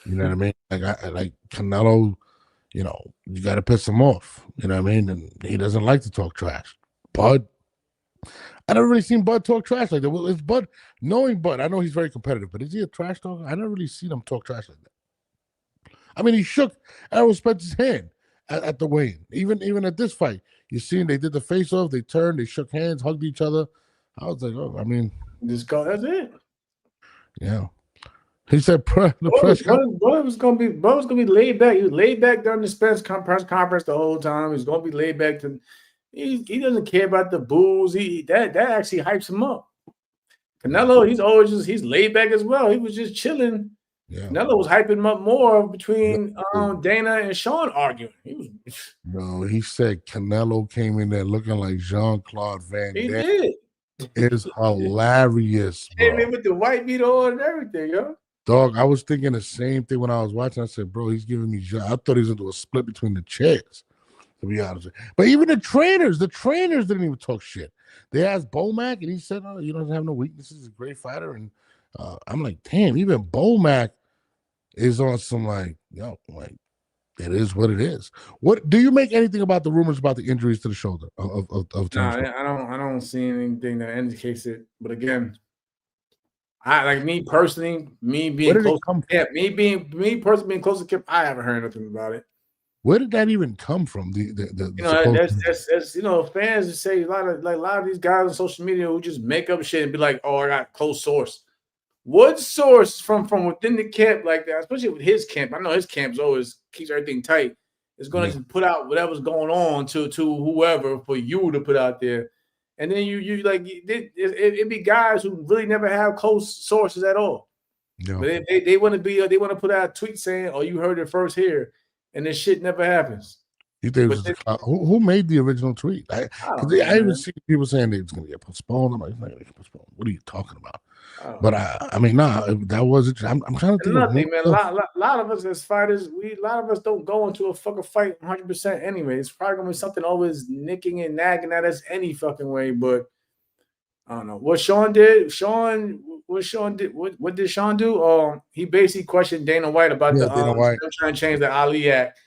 You know what I mean? Like Canelo, you got to piss him off. You know what I mean? And he doesn't like to talk trash. Bud, I never really seen Bud talk trash like that. Well, it's Bud, knowing Bud, I know he's very competitive, but is he a trash talker? I never really seen him talk trash like that. I mean, he shook Errol Spence's hand at the weigh-in. Even at this fight, you seen they did the face-off, they turned, they shook hands, hugged each other. I was like, oh, I mean, that's it. Yeah. He said Bud was gonna be laid back. He was laid back during the Spence press conference the whole time. He's gonna be laid back to. He doesn't care about the booze. That actually hypes him up. Canelo, he's laid back as well. He was just chilling. Yeah. Canelo was hyping him up more between Dana and Sean arguing. No, he said Canelo came in there looking like Jean-Claude Van Damme. He did. It's hilarious, bro. Came in with the white beat on and everything, yo. Dog, I was thinking the same thing when I was watching. I said, bro, he's giving me. I thought he was gonna do a split between the chairs, to be honest. But even the trainers didn't even talk shit. They asked Bomac, and he said, "Oh, you don't have no weaknesses. He's a great fighter." And I'm like, damn, even Bomac is on some like, it is what it is. What do you make anything about the rumors about the injuries to the shoulder of Terrence? I don't see anything that indicates it. But again, I like me personally, me personally being close to Kip, I haven't heard nothing about it. Where did that even come from? That's fans say a lot of these guys on social media who just make up shit and be like, oh, I got close source. What source from within the camp like that, especially with his camp? I know his camp's always keeps everything tight. Is going to just put out whatever's going on to whoever for you to put out there. And then you like it be guys who really never have close sources at all. No. But they want to put out a tweet saying, "Oh, you heard it first here," and this shit never happens. You think who made the original tweet? I even see people saying it's going to get postponed. I'm like, it's not going to get postponed. What are you talking about? But I mean, that wasn't. I'm trying to think. Nothing, man. A lot of us as fighters, a lot of us don't go into a fucking fight 100% anyway. It's probably gonna be something always nicking and nagging at us any fucking way. But I don't know what Sean did. What did Sean do? He basically questioned Dana White about them trying to change the Ali Act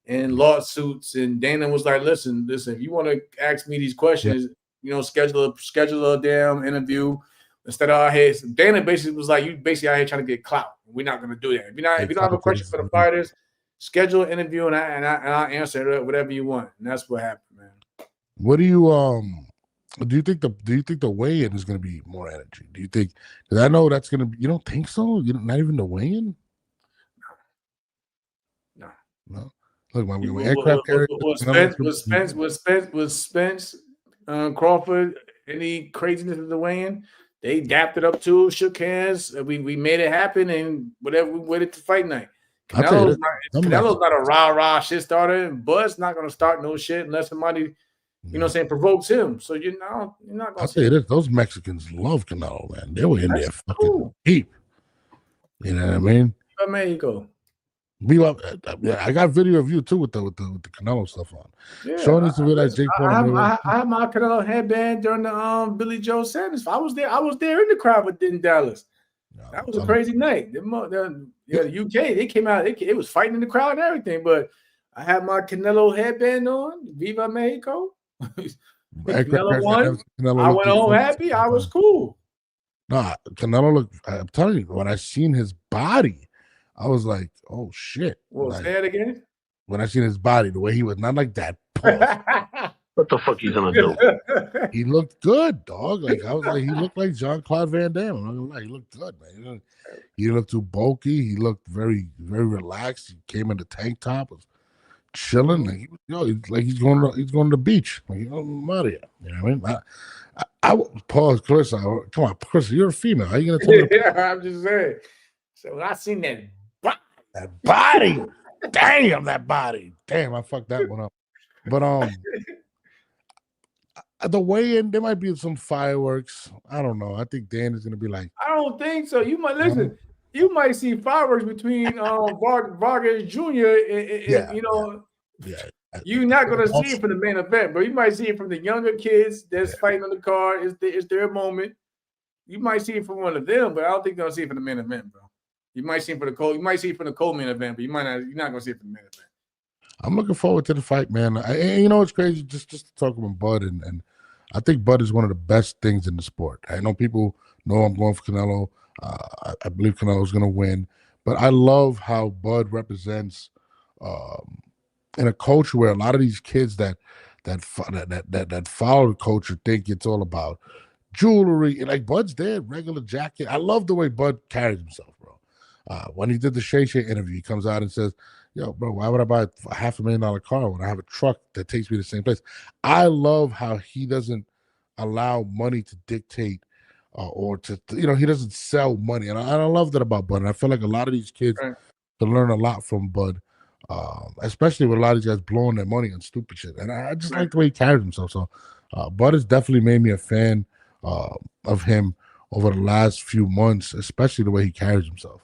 and lawsuits. And Dana was like, "Listen. If you want to ask me these questions, schedule a damn interview." Instead of our heads, Dana basically was like, "You basically out here trying to get clout. We're not going to do that. If you don't have a question for the fighters, schedule an interview and I'll answer whatever you want." And that's what happened, man. What do you think the weigh-in is going to be more energy? Do you think? Because I know that's going to be. You don't think so? Not even the weigh-in? No. Look, my aircraft carrier was Spence, Crawford. Any craziness of the weigh-in? They dapped it up too, shook hands. We made it happen, and whatever we waited to fight night. Canelo's not a rah-rah shit starter, and Bud's not going to start no shit unless somebody, provokes him. So you're not going to. I'll tell you this: those Mexicans love Canelo, man. They were in there fucking deep. You know what I mean? Mexico. I got video of you too with the Canelo stuff on. Yeah, Showing us the video like Jake Paul. I have my Canelo headband during the Billy Joe Sanders. I was there in the crowd in Dallas. That was a crazy night. The UK, they came out, it was fighting in the crowd and everything, but I had my Canelo headband on. Viva Mexico. Canelo won. I went home happy. I was cool. Nah, Canelo looked, I'm telling you, when I seen his body, I was like, oh shit. Well, say it again. When I seen his body, the way he was, not like that. What the fuck you gonna do? He looked good, dog. Like I was like, he looked like Jean-Claude Van Damme. I'm not gonna lie, he looked good, man. He didn't look too bulky. He looked very, very relaxed. He came in the tank top, was chilling. Like, he's going to the beach. Like, I'm out of here. You know what I mean? I pause, Clarissa. Come on, Clarissa, you're a female. How you gonna tell me? Yeah, I'm just saying. So when I seen that body, damn, that body, damn, I fucked that one up. But the weigh-in, there might be some fireworks. I don't know. I think Dan is gonna be like, I don't think so. You might listen. You might see fireworks between Vargas Jr. and you know. Yeah. You're not gonna see it from the main event, but you might see it from the younger kids that's fighting on the card. It's their moment. You might see it from one of them, but I don't think you're gonna see it from the main event, bro. You might see it for the cold. You might see it from the cold main event, but you're not gonna see it from the main event. I'm looking forward to the fight, man. And you know what's crazy? Just to talk about Bud, and I think Bud is one of the best things in the sport. I know people know I'm going for Canelo. I believe Canelo is going to win, but I love how Bud represents in a culture where a lot of these kids that follow the culture think it's all about jewelry. And like Bud's there, regular jacket. I love the way Bud carries himself, bro. When he did the Shay interview, he comes out and says, yo, bro, why would I buy a $500,000 car when I have a truck that takes me to the same place? I love how he doesn't allow money to dictate or to he doesn't sell money. And I love that about Bud. And I feel like a lot of these kids can learn a lot from Bud, especially with a lot of these guys blowing their money on stupid shit. And I just like the way he carries himself. So Bud has definitely made me a fan of him over the last few months, especially the way he carries himself.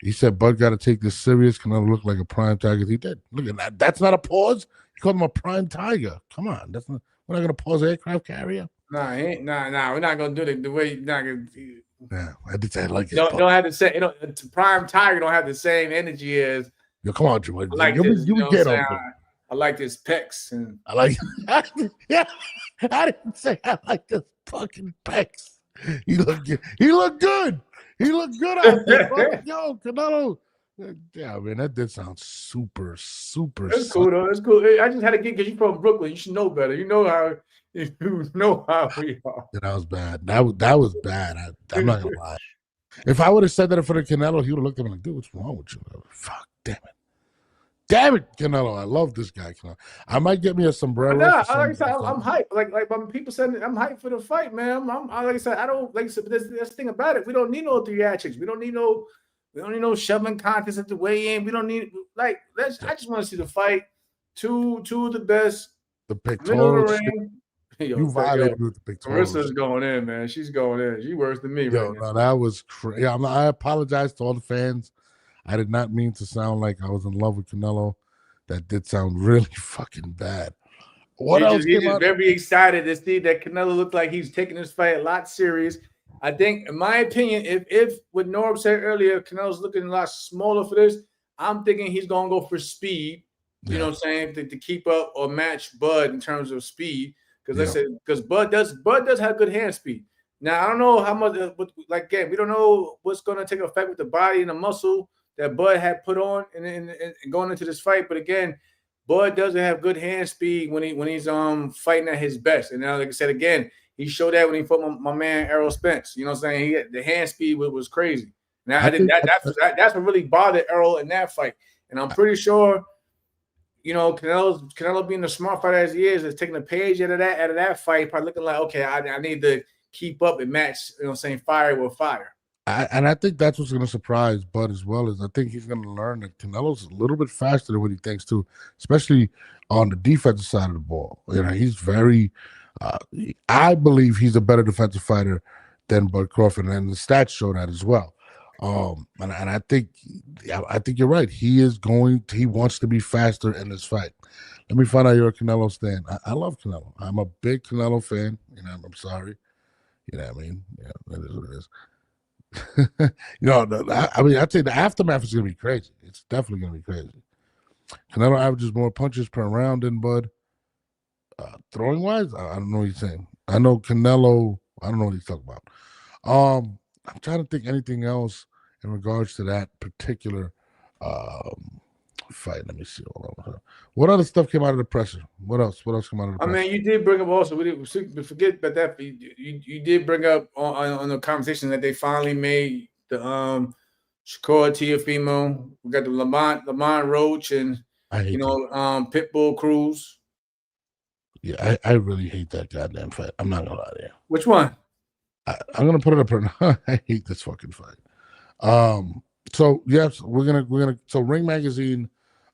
He said, Bud got to take this serious. Canelo look like a prime tiger. He did. Look at that. That's not a pause. He called him a prime tiger. Come on. We're not going to pause aircraft carrier. Nah, we're not going to do it the way you're not going to. Yeah, I did say I like it. Don't have the same, prime tiger don't have the same energy as. Yo, come on, Joe. I like this, I like this pecs. And I like, yeah, I didn't say I like this fucking pecs. He looked good. He looked good. He looked good out there, bro. Yo, Canelo. Yeah, man, that did sound super, super. It's cool, though. It's cool. I just had to get because you're from Brooklyn. You should know better. You know how we are. Yeah, that was bad. That was bad. I'm not gonna lie. If I would have said that for the Canelo, he would have looked at me like, dude, what's wrong with you? Fuck, damn it. Damn it, Canelo. I love this guy, Canelo. I might get me a sombrero. Nah, like I said, I'm hyped. Like when people said I'm hyped for the fight, man. Like I said, I don't like. But that's the thing about it. We don't need no theatrics. We don't need no shoving contest at the weigh-in. We don't need I just want to see the fight. Two of the best. The pictorial. You violated with the pictorial. Marissa's going in, man. She's going in. She worse than me. Yo, no, that was crazy. Yeah, I apologize to all the fans. I did not mean to sound like I was in love with Canelo. That did sound really fucking bad. He's just very excited to see that Canelo looked like he's taking this fight a lot serious. I think, in my opinion, if what Norm said earlier, Canelo's looking a lot smaller for this, I'm thinking he's going to go for speed. You know what I'm saying? To keep up or match Bud in terms of speed. Because Bud does have good hand speed. Now, I don't know how much, again, we don't know what's going to take effect with the body and the muscle that Bud had put on and going into this fight. But again, Bud doesn't have good hand speed when he's fighting at his best. And now, like I said, again, he showed that when he fought my man Errol Spence. You know what I'm saying? The hand speed was crazy. Now I think that's what really bothered Errol in that fight. And I'm pretty sure, Canelo being the smart fighter as he is taking a page out of that fight, probably looking like, okay, I need to keep up and match, fire with fire. And I think that's what's going to surprise Bud as well. Is I think he's going to learn that Canelo's a little bit faster than what he thinks too, especially on the defensive side of the ball. He's very. I believe he's a better defensive fighter than Bud Crawford, and the stats show that as well. And I think you're right. He wants to be faster in this fight. Let me find out you're a Canelo stan. I love Canelo. I'm a big Canelo fan. You know, I'm sorry. You know what I mean? Yeah, that is what it is. I'd say the aftermath is gonna be crazy. It's definitely gonna be crazy. Canelo averages more punches per round than Bud. Throwing wise, I don't know what he's saying. I know Canelo. I don't know what he's talking about. I'm trying to think anything else in regards to that particular fight. Let me see. Hold on. What other stuff came out of the presser? What else? What else came out of the presser? I mean, you did bring up also. We didn't forget about that. You did bring up on the conversation that they finally made the Shakur Tiafimo. We got the Lamont Roach and Pitbull Cruz. Yeah, I really hate that goddamn fight. I'm not gonna lie to you. Which one? I'm gonna put it up. I hate this fucking fight. So yes, we're gonna. So Ring Magazine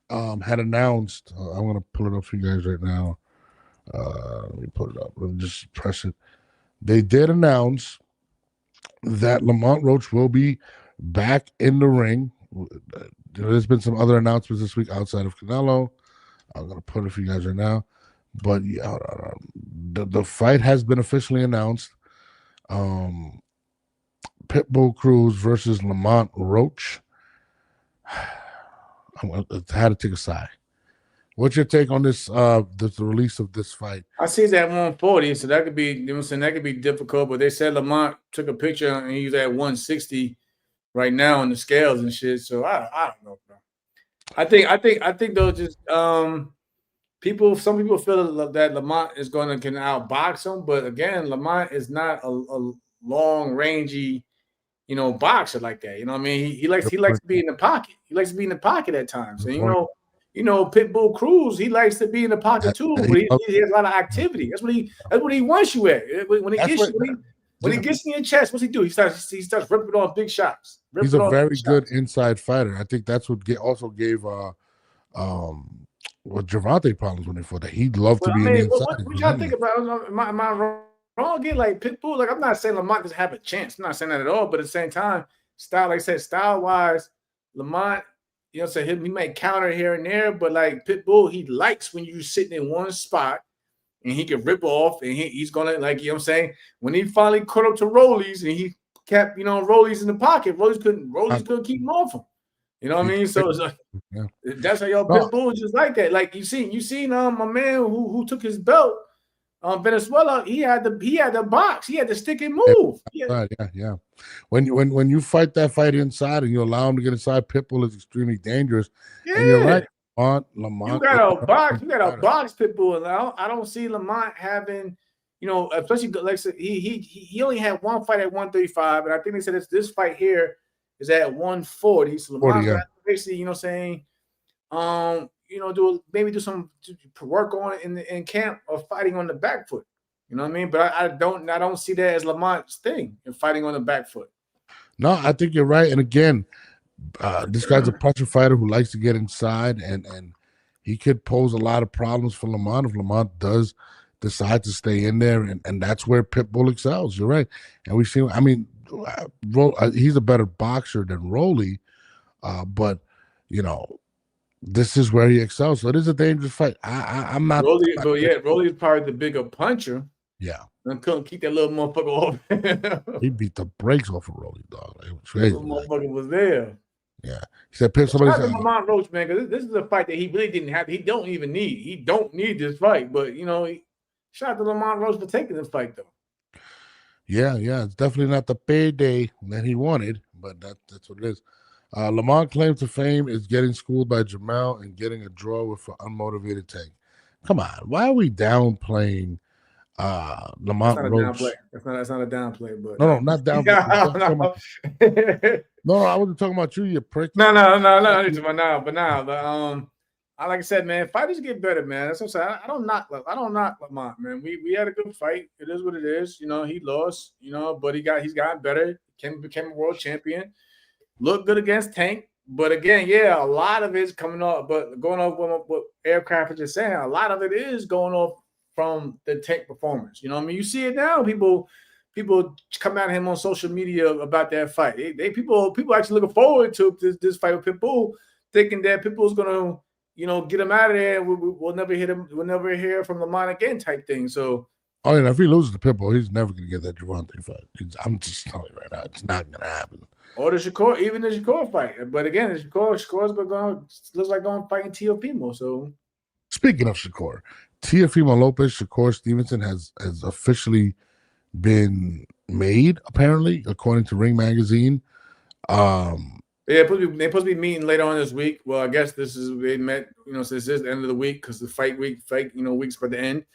had announced. I'm gonna pull it up for you guys right now. Let me put it up. Let me just press it. They did announce that Lamont Roach will be back in the ring. There's been some other announcements this week outside of Canelo. I'm gonna put it for you guys right now. But yeah, the fight has been officially announced. Pitbull Cruz versus Lamont Roach. I had to take a sigh. What's your take on this? The release of this fight? I see it's at 140, so that could be. You know what I'm saying, that could be difficult. But they said Lamont took a picture and he's at 160 right now on the scales and shit. So I don't know, bro. I think those just some people feel that Lamont is going to can outbox him, but again, Lamont is not a long rangey, boxer like that. You know what I mean? He likes to be in the pocket. He likes to be in the pocket at times. And Pitbull Cruz, he likes to be in the pocket too, but he has a lot of activity. That's what he wants you at. When he gets in your chest, what's he do? He starts ripping off big shots. He's a very good inside fighter. I think that's what also gave Gervonta problems when they fought. That he'd love to be in the inside. What y'all think about? Am I wrong again? Like Pitbull, like I'm not saying Lamont doesn't have a chance. I'm not saying that at all. But at the same time, style wise, Lamont, he might counter here and there, but like Pitbull, he likes when you're sitting in one spot and he can rip off and he's gonna, like, when he finally caught up to Rollies and he kept, Rollies in the pocket, Rollies couldn't keep him off him. You know what I mean? So it's like, that's how Pitbull is just like that. Like you seen my man who took his belt, Venezuela. He had the box. He had to stick and move. Yeah. When you fight that fight inside and you allow him to get inside, Pitbull is extremely dangerous. Yeah. And you're right, Lamont. You got a box. You got a box, Pitbull. And I don't see Lamont having, especially like I said, he only had one fight at 135, and I think they said this fight here is at 140. So Lamont basically, do some work on it in camp or fighting on the back foot. You know what I mean? But I don't see that as Lamont's thing in fighting on the back foot. No, I think you're right. And again, this guy's a puncher fighter who likes to get inside, and he could pose a lot of problems for Lamont if Lamont does decide to stay in there, and that's where Pitbull excels. You're right. And we've seen, he's a better boxer than Rolly, but this is where he excels. So it is a dangerous fight. I'm not. Rolly is probably the bigger puncher. Yeah, and couldn't keep that little motherfucker off. He beat the brakes off of Rolly, dog. It was crazy. The motherfucker was there. Yeah, he said, "Somebody said Lamont Roach, man, because this is a fight that he really didn't have. He don't even need. He don't need this fight, but shout out to Lamont Roach for taking this fight, though. Yeah, it's definitely not the payday that he wanted, but that's what it is. Lamont claims to fame is getting schooled by Jamal and getting a draw with an unmotivated Tank. Come on, why are we downplaying Lamont Roach? That's not a downplay, but no, not downplay. No, I wasn't talking about you prick. No. Like I said, man, fighters get better, man. That's what I'm saying. I don't knock Lamont, man. We had a good fight. It is what it is. He lost, but he's gotten better. Became a world champion. Looked good against Tank. But again, a lot of it's coming off, but going off what Aircraft is just saying, a lot of it is going off from the Tank performance. You know what I mean? You see it now. People people come at him on social media about that fight. People actually looking forward to this fight with Pitbull, thinking that Pitbull's gonna get him out of there. We'll never hit him. We'll never hear from Lamont again, type thing. So. Oh, yeah, if he loses to Pitbull, he's never going to get that Gervonta fight. I'm just telling you right now, it's not going to happen. Or the Shakur, even the Shakur fight. But again, the Shakur's looks like going fighting Teofimo. So, speaking of Shakur, Teofimo Lopez, Shakur Stevenson has officially been made, apparently, according to Ring Magazine. Yeah, they're supposed to be meeting later on this week. Well, I guess they met, since this is the end of the week because the fight week's about to end.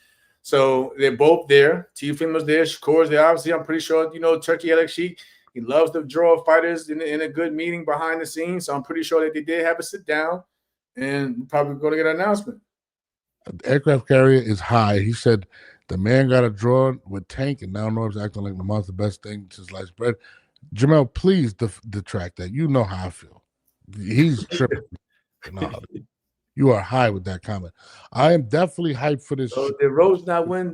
So they're both there. Teofimo's there. Shakur's there. Obviously, I'm pretty sure, Turkey Alex Sheik, he loves to draw fighters in a good meeting behind the scenes. So I'm pretty sure that they did have a sit down and probably going to get an announcement. The aircraft carrier is high. He said the man got a draw with Tank, and now Norb's acting like Lamont's the best thing since sliced bread. Jamel, please detract that. You know how I feel. He's tripping. You are high with that comment. I am definitely hyped for this. So did Rose not win?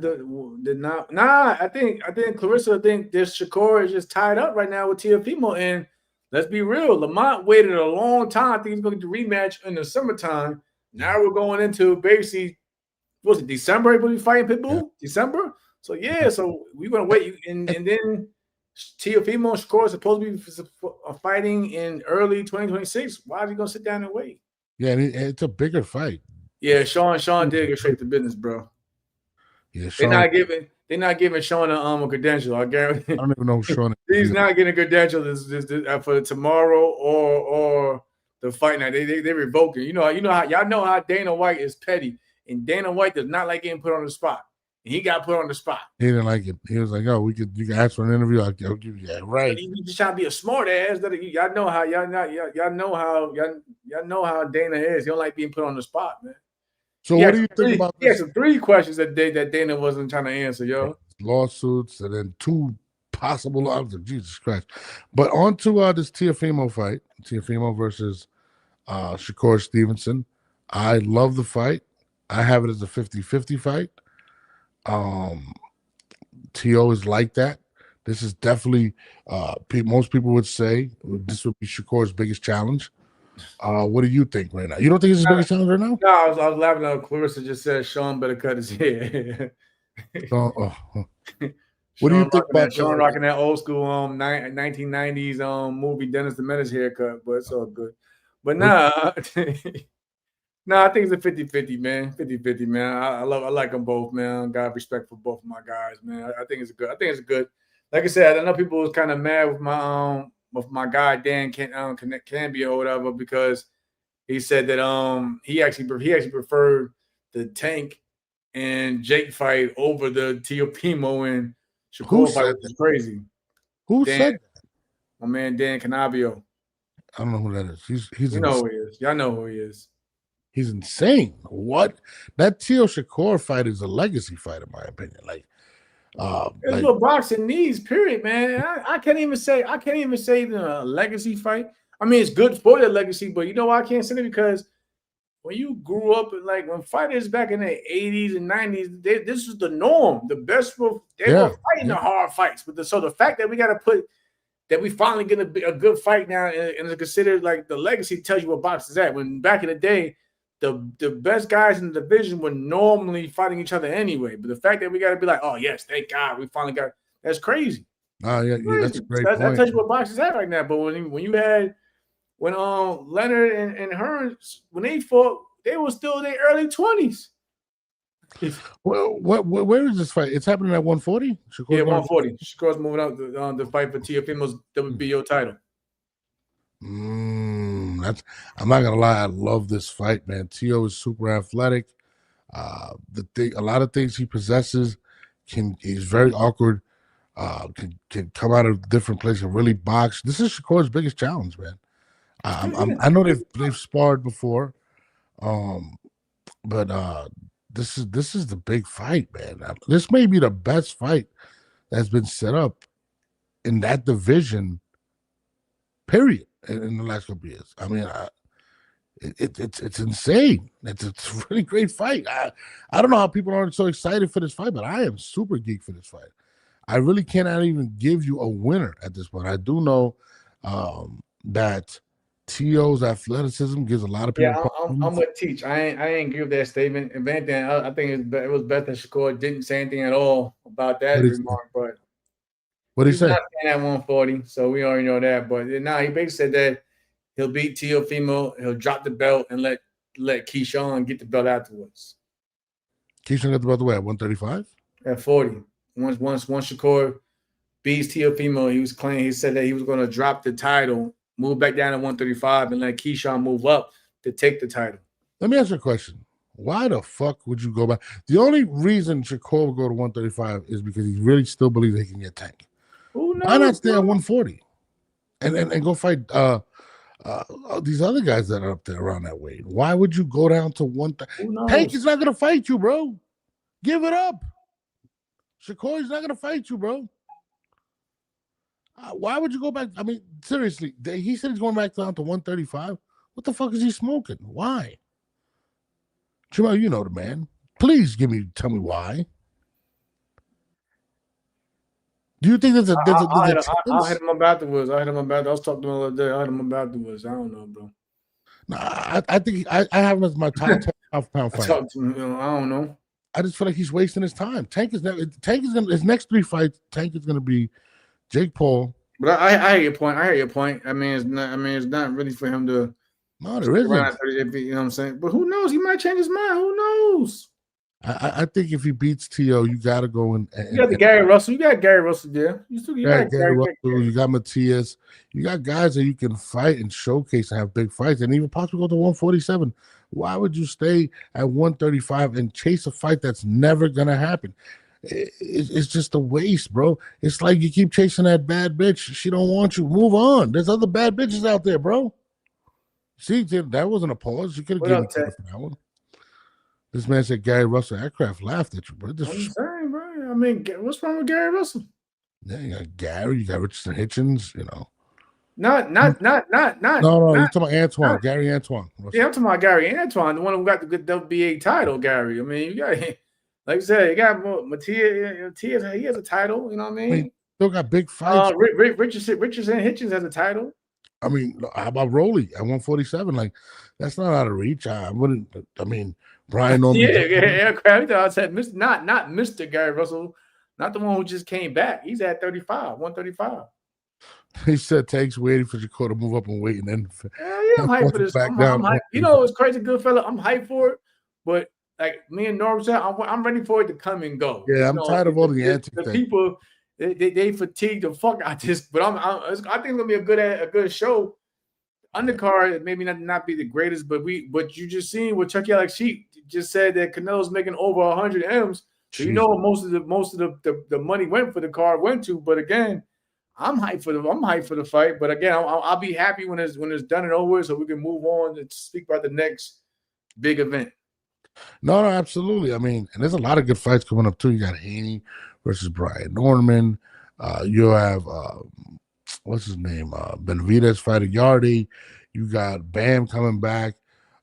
I think Clarissa. I think this Shakur is just tied up right now with Teofimo. And let's be real, Lamont waited a long time. I think he's going to get the rematch in the summertime. Now we're going into basically, was it December? We'll be fighting Pitbull. Yeah. December. So yeah, so we're going to wait, and then Teofimo and Shakur is supposed to be fighting in early 2026. Why is he going to sit down and wait? Yeah, it's a bigger fight. Yeah, Sean did get straight to business, bro. Yeah, Sean, they're not giving Sean a credential. I guarantee. I don't even know who Sean is. He's not getting a credential this for tomorrow or the fight night. They revoking. You know how y'all know how Dana White is petty, and Dana White does not like getting put on the spot. And he got put on the spot. He didn't like it. He was like, "Oh, you can ask for an interview. I'll give you that." Right. He just trying to be a smart ass. Y'all know how Dana is. He don't like being put on the spot, man. So what do you think about this? He had some 3 questions that Dana wasn't trying to answer, yo. Lawsuits and then 2 possible options. Jesus Christ. But on to this Teofimo fight. Teofimo versus Shakur Stevenson. I love the fight. I have it as a 50-50 fight. T.O. is like that. This is definitely most people would say this would be Shakur's biggest challenge. What do you think right now? You don't think it's his biggest challenge right now? No, I was laughing at Clarissa just said Sean better cut his hair. What do you think about Sean rocking that old school 1990s movie Dennis the Menace haircut, but it's all good. But nah. No, I think it's a 50-50, man. 50-50, man. I like them both, man. Got respect for both of my guys, man. I think it's good. Like I said, I know people was kind of mad with my guy Dan Cambia or whatever, because he said that he actually preferred the Tank and Jake fight over the Teofimo and Shakur fight. It's crazy. Who said that? My man Dan Canabio. I don't know who that is. He's you know who he is. Y'all know who he is. He's insane. What? That Teo Shakur fight is a legacy fight, in my opinion. It's what boxing needs, period, man. I can't even say a legacy fight. I mean, it's good for the legacy, but you know why I can't say it? Because when you grew up, when fighters back in the 80s and 90s, this was the norm. The best were fighting the hard fights. But so the fact that we got to put that we finally get a good fight now and it's considered like the legacy tells you what boxing is at. When back in the day, the best guys in the division were normally fighting each other anyway. But the fact that we got to be like, oh, yes, thank God we finally got – that's crazy. Oh, yeah, that's a great point. That tells you what boxing is at right now. But when you had – when Leonard and Hearns, when they fought, they were still in their early 20s. Well, where is this fight? It's happening at 140? Yeah, 140. Shakur's moving up the fight for Teofimo's WBO title. I'm not gonna lie, I love this fight, man. Teo is super athletic. A lot of things he possesses he's very awkward. Can come out of different places and really box. This is Shakur's biggest challenge, man. I know they've sparred before, but this is the big fight, man. This may be the best fight that's been set up in that division, period, in the last couple of years. I mean, it's insane. It's a really great fight. I don't know how people aren't so excited for this fight, but I am super geeked for this fight. I really cannot even give you a winner at this point. I do know that T.O.'s athleticism gives a lot of people problems. I'm with Teach. I ain't agree with that statement. If anything, I think it was best that Shakur didn't say anything at all about that remark. But what did he say? Not saying at 140, so we already know that. But now he basically said that he'll beat Teofimo, he'll drop the belt, and let Keyshawn get the belt afterwards. Keyshawn got the belt away at 135? At 40. Once Shakur beats Teofimo, he said that he was going to drop the title, move back down to 135, and let Keyshawn move up to take the title. Let me ask you a question. Why the fuck would you go back? The only reason Shakur would go to 135 is because he really still believes that he can get Tank. Who knows? Why not stay at 140 and go fight these other guys that are up there around that weight? Why would you go down to 130? Tank is not going to fight you, bro. Give it up. Shakur is not going to fight you, bro. Why would you go back? I mean, seriously, he said he's going back down to 135. What the fuck is he smoking? Why? Jamal, you know the man. Please tell me why. Do you think there's a I'll hit him up afterwards. I was talking to him the other day. I hit him up afterwards. I don't know, bro. Nah, I think I have him as my top 10 half-pound fighter. I don't know. I just feel like he's wasting his time. Tank is gonna his next 3 fights. Tank is gonna be Jake Paul. But I hear your point. I mean, it's not really for him to. No, there isn't. You know what I'm saying? But who knows? He might change his mind. Who knows? I think if he beats T.O., you got to go and you got Gary Russell. You got Gary Russell there. You got Gary Russell. You got Matias. You got guys that you can fight and showcase and have big fights and even possibly go to 147. Why would you stay at 135 and chase a fight that's never going to happen? It's just a waste, bro. It's like you keep chasing that bad bitch. She don't want you. Move on. There's other bad bitches out there, bro. See, that wasn't a pause. You could have given me credit for that one. This man said Gary Russell. Aircraft laughed at you, bro. I'm saying, bro. I mean, what's wrong with Gary Russell? Yeah, you got Gary. You got Richardson Hitchens. You know. No. You're talking about Antoine. Gary Antoine. Russell. Yeah, I'm talking about Gary Antoine, the one who got the good WBA title. Gary. I mean, you got, like you said, you got Matias. He has a title. You know what I mean? Still got big fights. Richardson Hitchens has a title. I mean, how about Rolly at 147? Like, that's not out of reach. I wouldn't. I mean, Brian Norman. Aircraft. I said, not Mr. Gary Russell, not the one who just came back. He's at 135. He said Tank's waiting for Shakur to move up and wait, and then I'm hyped for this. I'm hyped. You know, it's crazy, good fella. I'm hyped for it, but like me and Norm said, I'm ready for it to come and go. Yeah, I'm tired of all the antics. The people. They fatigue the fuck out this, but I think it's gonna be a good show. Undercard maybe not be the greatest, but you just seen what Chucky Alex Sheep just said that Canelo's making over 100 M's. So you know most of the money went for the card went to. But again, I'm hyped for the fight. But again, I'll be happy when it's done and over, so we can move on and speak about the next big event. No, absolutely. I mean, and there's a lot of good fights coming up too. You got Haney versus Brian Norman. You have what's his name? Benavidez fighting Yardy. You got Bam coming back.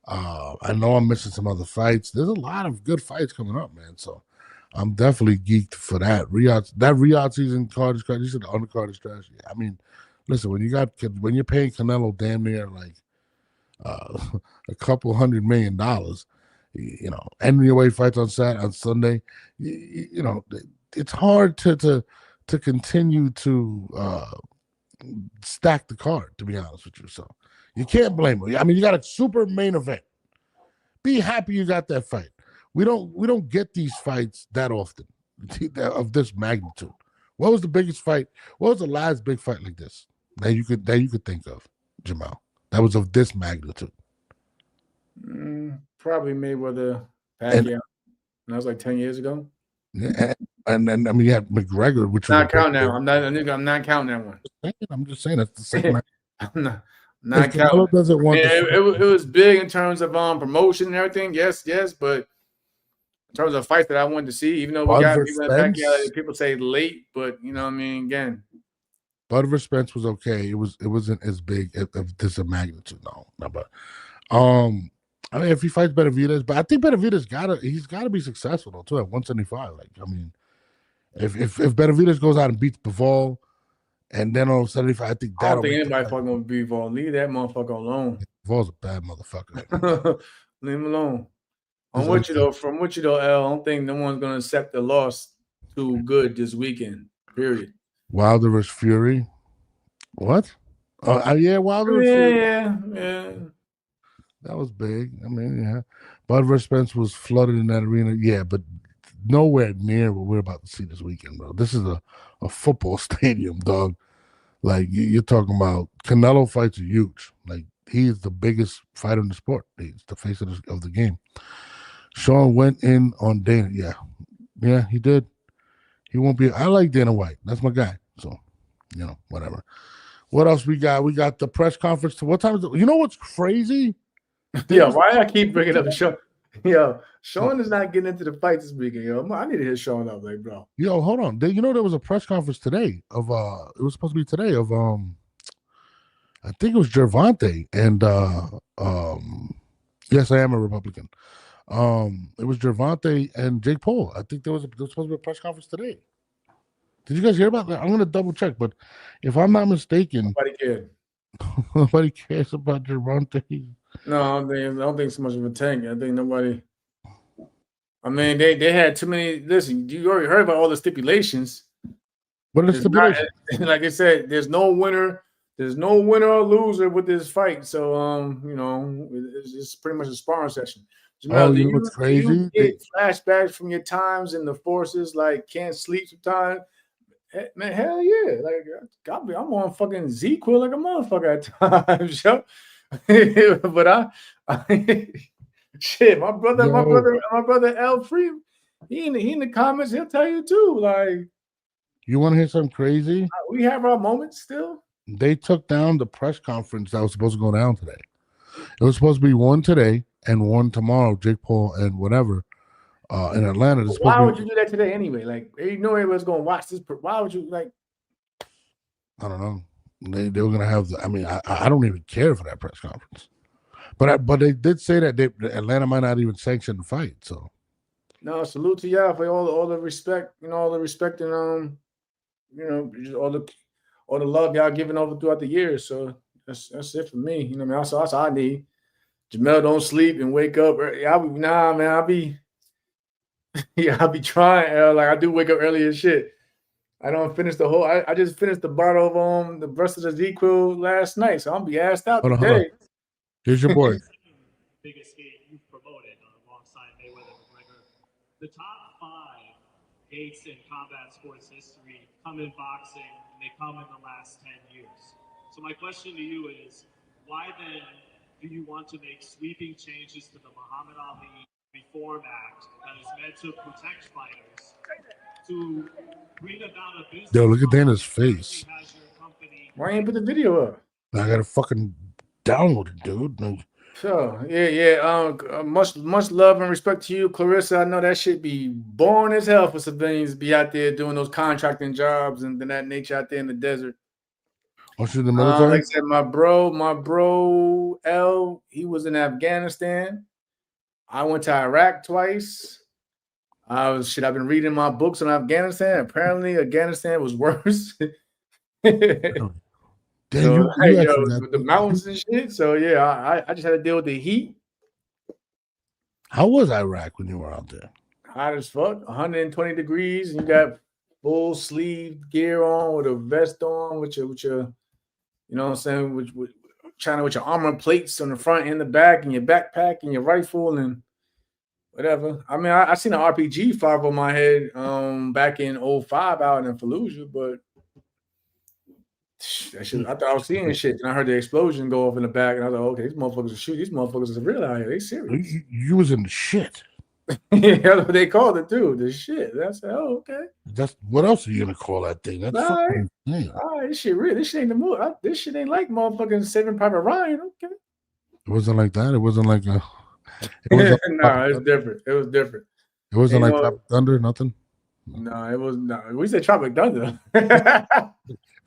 I know I'm missing some other fights. There's a lot of good fights coming up, man. So I'm definitely geeked for that. Riyadh season card is crazy. You said the undercard is trash. I mean, listen, when you're paying Canelo damn near like a couple $100 million, you know, ending your way fights on Sunday, you know, it's hard to continue to stack the card, to be honest with you. So you can't blame him. I mean, you got a super main event. Be happy you got that fight. We don't get these fights that often of this magnitude. What was the biggest fight? What was the last big fight like this that you could think of, Jamal? That was of this magnitude. Probably Mayweather Pacquiao. That was like 10 years ago. Yeah, and then I mean you had McGregor, which not counting that one. I'm not counting that one. I'm just saying that's the same. I'm not counting. Doesn't want it was big in terms of promotion and everything. Yes, but in terms of fights that I wanted to see, even though we got Pacquiao, people say late, but you know what I mean. Again, Bud versus Spence was okay. It wasn't as big of this a magnitude. No, but I mean, if he fights Benavidez, but I think Benavidez he's got to be successful though too at 175. Like, I mean, If Benavidez goes out and beats Bivol, and then all of a sudden, I think I that'll don't think make anybody fucking gonna be Bivol. Leave that motherfucker alone. Bivol's a bad motherfucker. Leave him alone. I'm His with you though. From with you though, L. I don't think no one's gonna accept the loss too good this weekend. Period. Wilder versus Fury. What? Yeah, Wilder versus Fury. Yeah. That was big. I mean, yeah. Bud versus Spence was flooded in that arena. Yeah, but nowhere near what we're about to see this weekend, bro. This is a football stadium, dog. Like, you're talking about Canelo fights are huge. Like, he is the biggest fighter in the sport. He's the face of the game. Sean went in on Dana. Yeah, he did. He won't be. I like Dana White. That's my guy. So, whatever. What else we got? We got the press conference. To what time is it? You know what's crazy? Yeah, why I keep bringing up Sean? Yo, Sean is not getting into the fight this weekend. Yo, I need to hit Sean up, like, bro. Yo, hold on. There was a press conference today of it was supposed to be today of I think it was Gervonta and yes, I am a Republican. It was Gervonta and Jake Paul. I think there was supposed to be a press conference today. Did you guys hear about that? I'm gonna double check, but if I'm not mistaken, Nobody cared. Nobody cares about Gervonta. No, I don't think so much of a tank. I think nobody. I mean, they had too many. Listen, you already heard about all the stipulations. What are the stipulations? Like I said, there's no winner. There's no winner or loser with this fight. So, it's pretty much a sparring session. Jamel, you know what's crazy? Do you get flashbacks from your times in the forces, like can't sleep sometimes? Man, hell yeah! Like I'm on fucking Z-Quill like a motherfucker at times, yo. But shit, my brother L Free, he in the comments, he'll tell you too. Like, you want to hear something crazy? We have our moments still. They took down the press conference that was supposed to go down today. It was supposed to be one today and one tomorrow, Jake Paul and whatever, in Atlanta. Why would you do that today anyway? Like, you know everybody's going to watch this. Why would you, like? I don't know. They were going to have I don't even care for that press conference. But they did say that Atlanta might not even sanction the fight. So, no, salute to y'all for all the respect, all the respect and just all the love y'all giving over throughout the years. So that's it for me. You know what I mean? That's all I need. Jamel don't sleep and wake up. I'll be trying. Like I do wake up early as shit. I don't finish the whole. I just finished the bottle of the rest of the Z-Quill last night, so I'll be assed out today. Hold on. Here's your boy. Biggest game you've promoted alongside Mayweather McGregor. The top 5 hates in combat sports history come in boxing, and they come in the last 10 years. So my question to you is, why then do you want to make sweeping changes to the Muhammad Ali Reform Act that is meant to protect fighters, to bring about a business? Yo, look at Dana's face. Why ain't put the video up? I gotta fucking download it, dude. Like, so yeah. Much love and respect to you, Clarissa. I know that shit be boring as hell for civilians to be out there doing those contracting jobs and that nature out there in the desert. Oh, she's in the military? Like I said, my bro L, he was in Afghanistan. I went to Iraq twice. I've been reading my books on Afghanistan. Apparently, Afghanistan was worse. The mountains and shit. So yeah, I just had to deal with the heat. How was Iraq when you were out there? Hot as fuck, 120 degrees, and you got full sleeve gear on with a vest on, with your you know what I'm saying, with your armor plates on the front and the back, and your backpack and your rifle and whatever. I mean, I seen an RPG fire over my head back in 2005 out in Fallujah, but I thought I was seeing shit, and I heard the explosion go off in the back, and I was like, okay, these motherfuckers are shooting. These motherfuckers are real out here. They serious. You was in the shit. Yeah, that's what they called it too. The shit. That's okay. That's what else are you gonna call that thing? That's fucking insane. All right, this shit real. This shit ain't the movie. This shit ain't like motherfucking Saving Private Ryan. Okay. It wasn't like that. It wasn't like a. It's different. It was different. It wasn't like Tropic Thunder. Nothing. No, it was not. We said Tropic Thunder.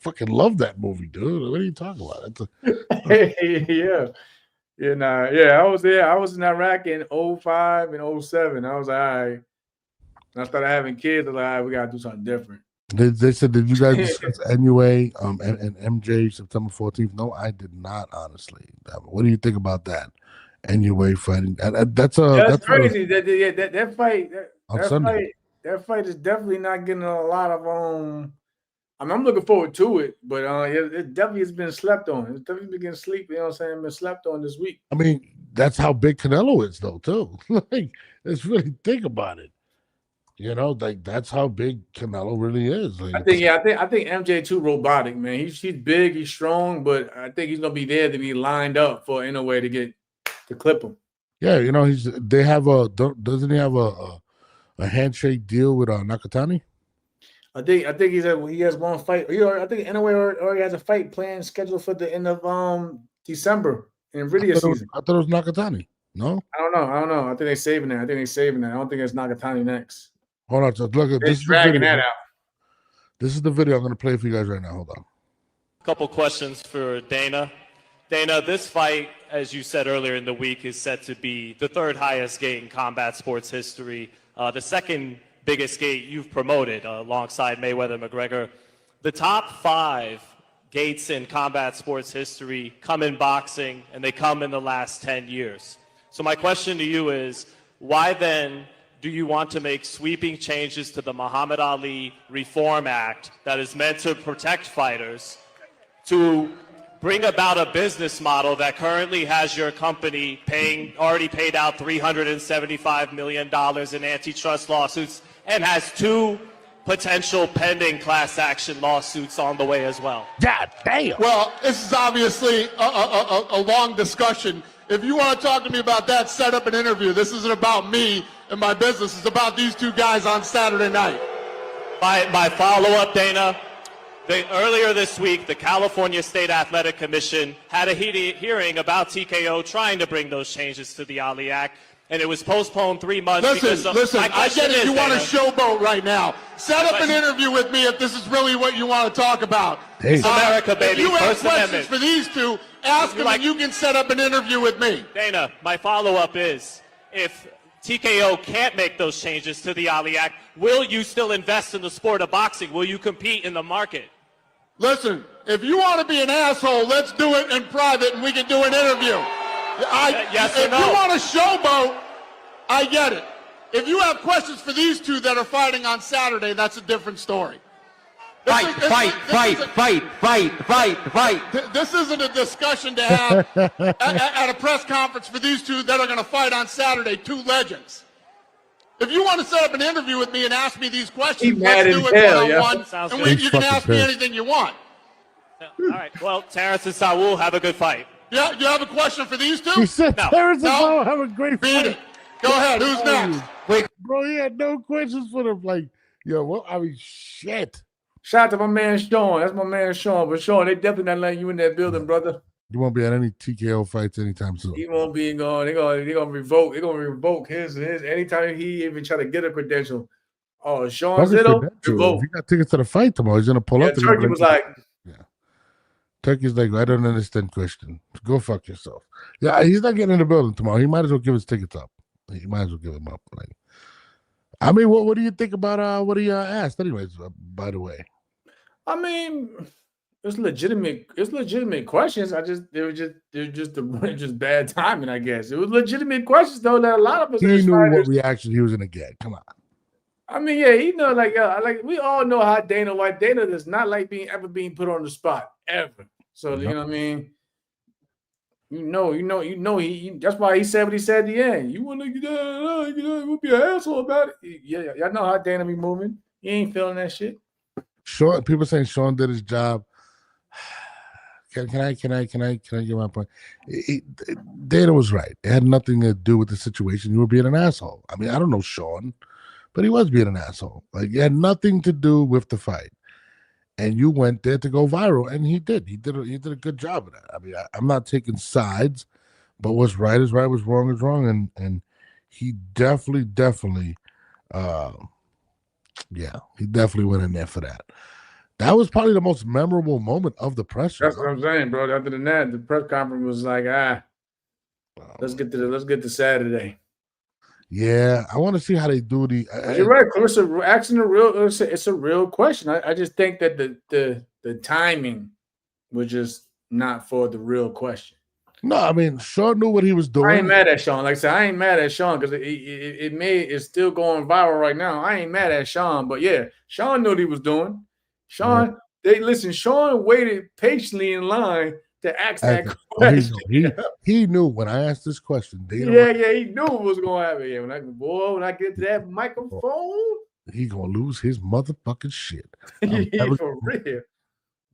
Fucking love that movie, dude. What are you talking about? I was there. I was in Iraq in 2005 and 2007. I was like, all right. And I started having kids. I'm like, all right, we gotta do something different. They said, did you guys discuss NUA and MJ September 14th? No, I did not, honestly. What do you think about that? NUA fighting. That's crazy. That fight on Sunday. That fight is definitely not getting a lot of I mean, I'm looking forward to it, but it definitely has been slept on. It's definitely been getting sleep. You know what I'm saying? Been slept on this week. I mean, that's how big Canelo is, though, too. Like, let's really think about it. You know, like that's how big Canelo really is. Like, I think MJ too robotic, man. He's big, he's strong, but I think he's gonna be there to be lined up for in a way to clip him. Yeah, you know, doesn't he have a handshake deal with Nakatani? I think he has one fight. I think in a way already has a fight plan scheduled for the end of December in Nvidia season. I thought it was Nakatani. No? I don't know. I think they're saving that. I don't think it's Nakatani next. Hold on, so look at this. Dragging that out. This is the video I'm going to play for you guys right now. Hold on. A couple questions for Dana. Dana, this fight, as you said earlier in the week, is set to be the third highest gate in combat sports history. The second biggest gate you've promoted alongside Mayweather McGregor. The top 5 gates in combat sports history come in boxing, and they come in the last 10 years. So my question to you is, why then do you want to make sweeping changes to the Muhammad Ali Reform Act that is meant to protect fighters to bring about a business model that currently has your company already paid out $375 million in antitrust lawsuits and has 2 potential pending class action lawsuits on the way as well? God damn. Well, this is obviously a long discussion. If you want to talk to me about that, set up an interview. This isn't about me and my business. It's about these 2 guys on Saturday night. My follow-up, Dana. Earlier this week, the California State Athletic Commission had a hearing about TKO trying to bring those changes to the Ali Act, and it was postponed 3 months. Listen, I get it. You want to showboat right now. Set up an interview with me if this is really what you want to talk about. It's America, baby. If you have First questions Amendment. for these 2, ask them and you can set up an interview with me. Dana, my follow-up is, if TKO can't make those changes to the Ali Act, will you still invest in the sport of boxing? Will you compete in the market? Listen, if you want to be an asshole, let's do it in private and we can do an interview. Yes or no? If you want to showboat, I get it. If you have questions for these 2 that are fighting on Saturday, that's a different story. This isn't a discussion to have at a press conference for these 2 that are going to fight on Saturday, 2 legends. If you want to set up an interview with me and ask me these questions, let's do it one-on-one, and you can ask me anything you want. All right. Well, Terrence and Saul, have a good fight. Yeah, you have a question for these 2? He said No. Terrence and Saul have a great Beat fight. it. Go ahead. Who's next? Wait, bro, he had no questions for them. Like, yo, what? I mean, shit. Shout out to my man Sean. That's my man Sean. But Sean, they definitely not letting you in that building, brother. You won't be at any TKO fights anytime soon. He won't be going. They're gonna revoke. They're gonna revoke his anytime he even try to get a credential. Oh, Sean Zitto, revoke. If you got tickets to the fight tomorrow, he's gonna pull up. Turkey was like, yeah. Turkey's like, I don't understand question. Go fuck yourself. Yeah, he's not getting in the building tomorrow. He might as well give his tickets up. He might as well give them up. Like, I mean, what do you think about what he asked? Anyways, by the way, I mean, it's legitimate. It's legitimate questions. They're just bad timing, I guess. It was legitimate questions though that a lot of us. He knew what reaction he was gonna get. Come on. I mean, yeah, he know like we all know how Dana White. Dana does not like being put on the spot ever. So you know what I mean. You know. He. That's why he said what he said at the end. You want to be an asshole about it? Yeah, y'all know how Dana be moving. He ain't feeling that shit. Sean, people saying Sean did his job. Can I get my point? Dana was right. It had nothing to do with the situation. You were being an asshole. I mean, I don't know Sean, but he was being an asshole. Like, it had nothing to do with the fight. And you went there to go viral, and he did. He did a good job of that. I mean, I'm not taking sides, but what's right is right, what's wrong is wrong, and he definitely, he definitely went in there for that. That was probably the most memorable moment of the press. That's what I'm saying, bro. Other than that, the press conference was like, let's get to Saturday. Yeah, I want to see how they do the. You're right, Clarissa. Asking a real, it's a real question. I just think that the timing was just not for the real question. No, I mean, Sean knew what he was doing. I ain't mad at Sean. Like I said, I ain't mad at Sean because it's still going viral right now. I ain't mad at Sean, but yeah, Sean knew what he was doing. Sean, Sean waited patiently in line to ask that question. He knew when I asked this question. He knew what was going to happen. Yeah, when I get to that microphone, he gonna lose his motherfucking shit. For real.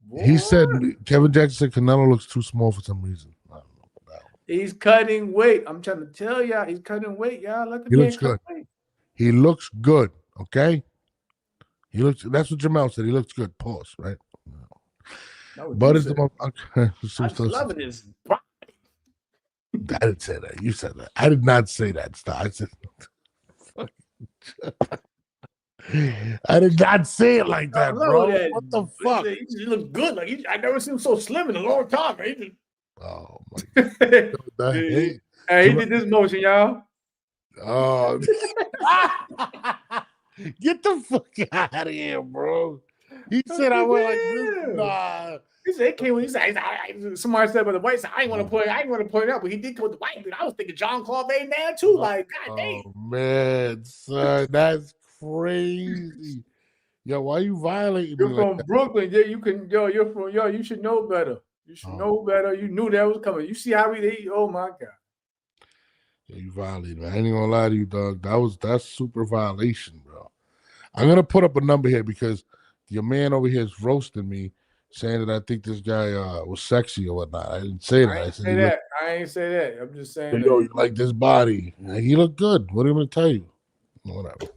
Boy. He said Kevin Jackson said Canelo looks too small for some reason. I don't know about that. He's cutting weight. I'm trying to tell y'all, he's cutting weight. Y'all let the man cut weight. He looks good. Okay. He looks. That's what Jamal said. He looks good. Pause. Right. But it's the I'm loving this. I didn't say that. You said that. I did not say that. Stop. I said. I did not say it like that, bro. That. What the fuck? He look good. Like I never seen him so slim in a long time. Oh my god! Hey, he did this motion, y'all. Oh, get the fuck out of here, bro! He said I went like this. Nah. He said it came when he said somebody said about the white side. I ain't want to point it out, but he did come with the white dude. I was thinking John Claude Van Damme too. Like, god dang. Oh man, son, that's crazy. Yo, why you violating You're me from like Brooklyn. Yeah, you can. You're from. You should know better. You should know better. You knew that was coming. You see how he. Oh my god. Yeah, you violated, man. I ain't gonna lie to you, dog. That's super violation, bro. I'm gonna put up a number here because your man over here is roasting me, saying that I think this guy was sexy or whatnot. I didn't say that. I ain't say that. I'm just saying. Yo, you like this body? He looked good. What am I gonna tell you? Whatever.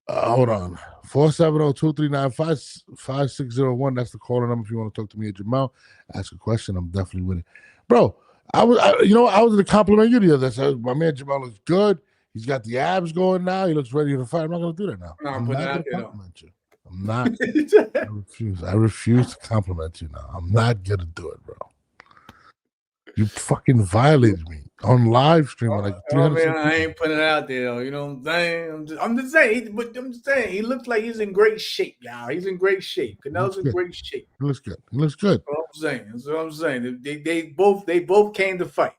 Hold on. 470-239-5601. That's the caller number if you want to talk to me at Jamal. Ask a question. I'm definitely with it. Bro, I was going to compliment you the other day. So my man Jamal looks good. He's got the abs going now. He looks ready to fight. I'm not going to do that now. No, I'm not going to compliment you. I'm not. I refuse to compliment you now. I'm not going to do it, bro. You fucking violated me on live stream. Like man, I ain't putting it out there though. You know what I'm saying? I'm just saying. He looks like he's in great shape, y'all. He's in great shape. Canelo's in great shape. He looks good. He looks good. That's what I'm saying. They both came to fight.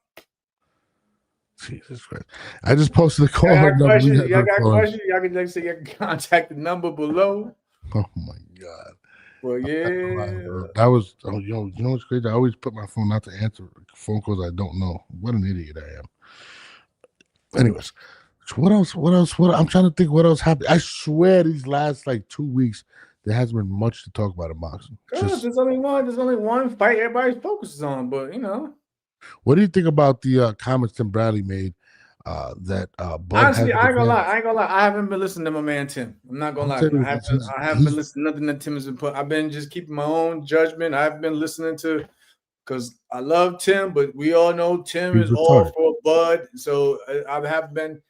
Jesus Christ! I just posted the call. Y'all got questions? Y'all can contact the number below. Oh my god. Well, yeah. That was you know what's crazy? I always put my phone out to answer phone calls I don't know. What an idiot I am. Anyways, what else? I'm trying to think what else happened. I swear these last like 2 weeks there hasn't been much to talk about in boxing. There's only one fight everybody focuses on, but you know. What do you think about the comments Tim Bradley made? That honestly, I ain't gonna lie. I haven't been listening to my man Tim. I'm not gonna lie. I haven't been listening to nothing that Tim has been put. I've been just keeping my own judgment. I haven't been listening to because I love Tim, but we all know Tim is all for Bud. So I've been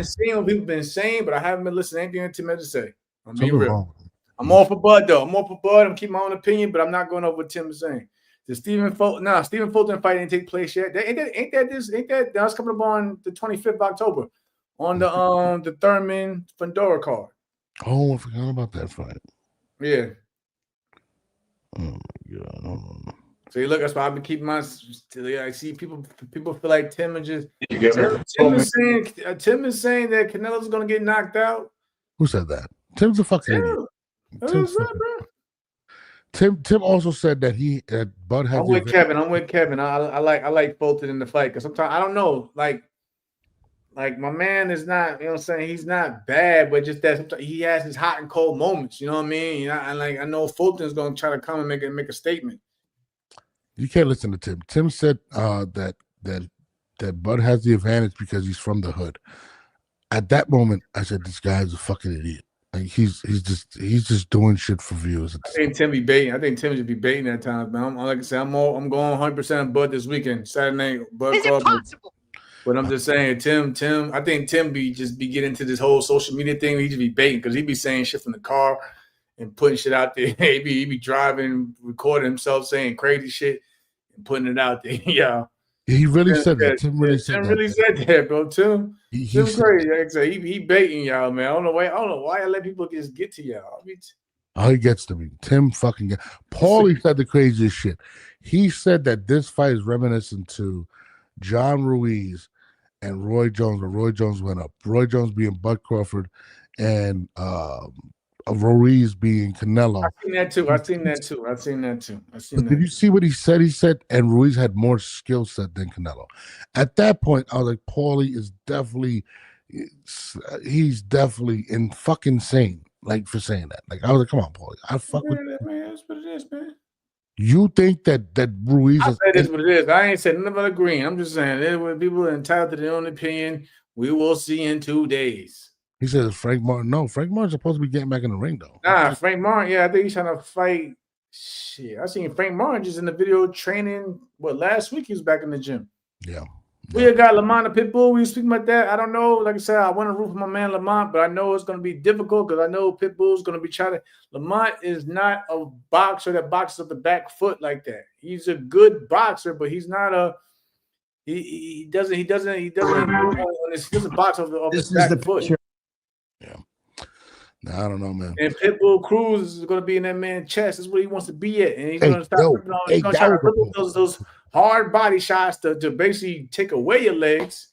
seeing what people been saying, but I haven't been listening to anything that Tim had to say. I'm being real. I'm all for Bud though. I'm all for Bud. I'm keeping my own opinion, but I'm not going over what Tim is saying. The Stephen Fulton fight didn't take place yet. Ain't that that's coming up on the 25th of October on the Thurman Fundora card. Oh, I forgot about that fight. Yeah. Oh my god. So you look, that's why I've been keeping my. I see people feel like Tim is just. Tim is saying that Canelo's gonna get knocked out. Who said that? Tim's a fucking idiot. Tim also said that Bud has. I'm with Kevin. I like Fulton in the fight because sometimes I don't know, like my man is not, you know what I'm saying, he's not bad, but just that sometimes he has his hot and cold moments. You know what I mean? You know, I know Fulton's gonna try to come and make a statement. You can't listen to Tim. Tim said that Bud has the advantage because he's from the hood. At that moment, I said this guy's a fucking idiot. Like he's just doing shit for views. I think Tim be baiting. I think Tim should be baiting at times, man. Like I said, I'm going 100% Bud this weekend. Saturday night, Bud. It's impossible. But I'm just saying, Tim. I think Tim be getting into this whole social media thing. He just be baiting because he be saying shit from the car and putting shit out there. he be driving, recording himself saying crazy shit and putting it out there. Yeah. He really said that. Tim really said that. Tim really said that, bro. Tim. Tim crazy. Like I said, he baiting y'all, man. I don't know why I let people just get to y'all. Oh, he gets to me. Tim fucking gets. Paulie said the craziest shit. He said that this fight is reminiscent to John Ruiz and Roy Jones, when Roy Jones went up. Roy Jones being Bud Crawford and Ruiz being Canelo. I've seen that too. Did you see what he said? He said, and Ruiz had more skill set than Canelo. At that point, I was like, Paulie is definitely, he's definitely in fucking sane, like, for saying that. Like, I was like, come on, Paulie. I fuck with you. Man, that's what it is, man. You think that Ruiz I is... said this what it is. I ain't said nothing about agreeing. I'm just saying, when people are entitled to their own opinion, we will see in 2 days. He says Frank Martin. No, Frank Martin's supposed to be getting back in the ring, though. Nah, Frank Martin, yeah, I think he's trying to fight. Shit, I seen Frank Martin just in the video training. Last week he was back in the gym. Yeah. We got Lamont the Pitbull. We were speaking about that. I don't know. Like I said, I want to root for my man Lamont, but I know it's going to be difficult because I know Pitbull's going to be trying to. Lamont is not a boxer that boxes up the back foot like that. He's a good boxer, but he's not a. He doesn't box off his back foot. Yeah. Nah, I don't know, man. And Pitbull Cruz is going to be in that man's chest. That's where he wants to be at, and he's going to stop. He's going to try to put those hard body shots to basically take away your legs.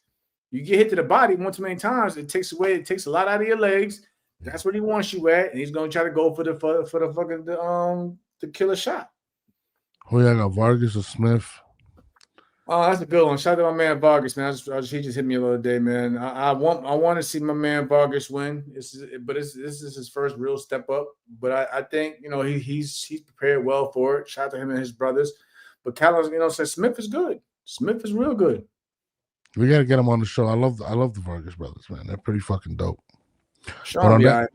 You get hit to the body one too many times, it takes a lot out of your legs. That's where he wants you at, and he's going to try to go for the fucking the killer shot. Who y'all got, Vargas or Smith? Oh, that's a good one. Shout out to my man Vargas, man. He just hit me the other day, man. I want to see my man Vargas win. This is his first real step up. But I think he's prepared well for it. Shout out to him and his brothers. But Callum, says Smith is good. Smith is real good. We gotta get him on the show. I love the Vargas brothers, man. They're pretty fucking dope. Sean will be all right.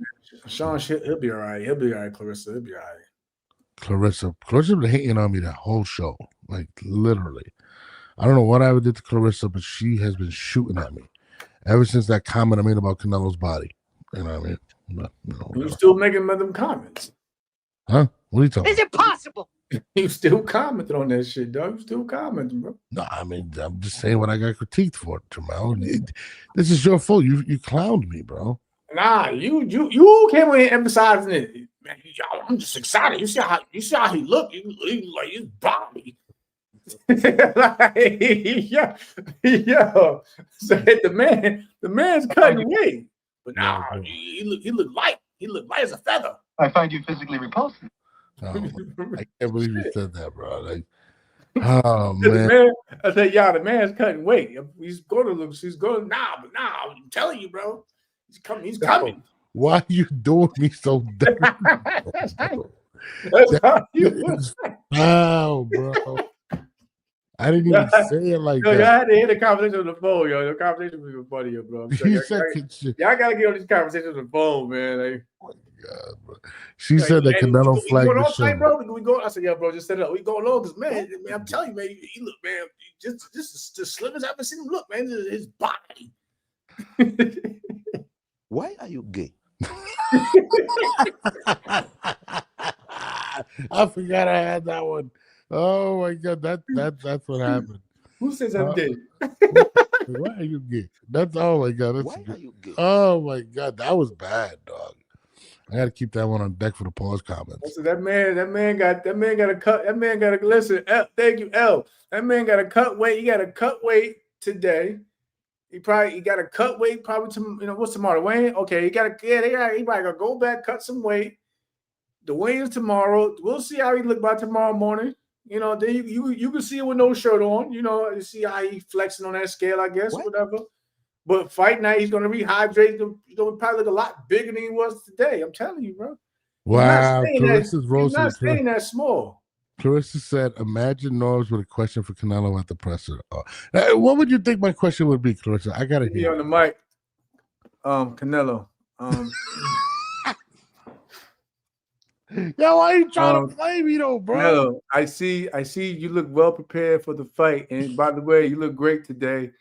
Sean, he'll be all right. He'll be all right. Clarissa, he'll be all right. Clarissa's been hating on me that whole show, like literally. I don't know what I ever did to Clarissa, but she has been shooting at me ever since that comment I made about Canelo's body. You know what I mean? But, you still making them comments? Huh? What are you talking about? Is it possible? You still commenting on that shit, dog. You still commenting, bro. No, I mean, I'm just saying what I got critiqued for, Jamal. This is your fault. You clowned me, bro. Nah, you came in emphasizing it. Man, I'm just excited. You see how he look? He like he's Bobby. yeah. So the man's cutting weight, but nah, he look light. He look light as a feather. I find you physically repulsive. Oh, I can't believe you said that, bro. Like, oh man. I said, the man's cutting weight. He's going to look. He's going but I'm telling you, bro. He's coming. Why are you doing me so dirty? Wow, bro. I didn't even say it like that. Y'all had to hear the conversation on the phone, yo. The conversation was funny, yo, bro. Y'all gotta get on these conversations on the phone, man. Like, oh my God, bro. She said that Canelo flagged the show. Bro? We go. I said, yeah, bro, just set it up. We going on because man, I'm telling you, man, he look, man, just slim as I've ever seen him look, man. His body. Why are you gay? I forgot I had that one. Oh my God, that's what happened. Who says I'm gay? Why are you gay? That's oh my God. Why are you gay? Oh my God, that was bad, dog. I got to keep that one on deck for the pause comments. So that man got a cut. That man got to listen. Thank you, L. That man got to cut weight. He got to cut weight today. He got to cut weight probably to what's tomorrow? Wayne? Okay, he probably gotta go back, cut some weight. The weigh is tomorrow. We'll see how he look by tomorrow morning. Then you can see it with no shirt on. You see how he flexing on that scale, I guess, whatever. But fight night, he's gonna rehydrate. He's gonna probably look a lot bigger than he was today. I'm telling you, bro. Wow, Clarissa's roasting. He's not staying that small. Clarissa said, imagine Norbs with a question for Canelo at the presser. What would you think my question would be, Clarissa? I got to hear. On the mic. Canelo. Yo, why are you trying to play me though, bro? Canelo, I see you look well prepared for the fight. And by the way, you look great today.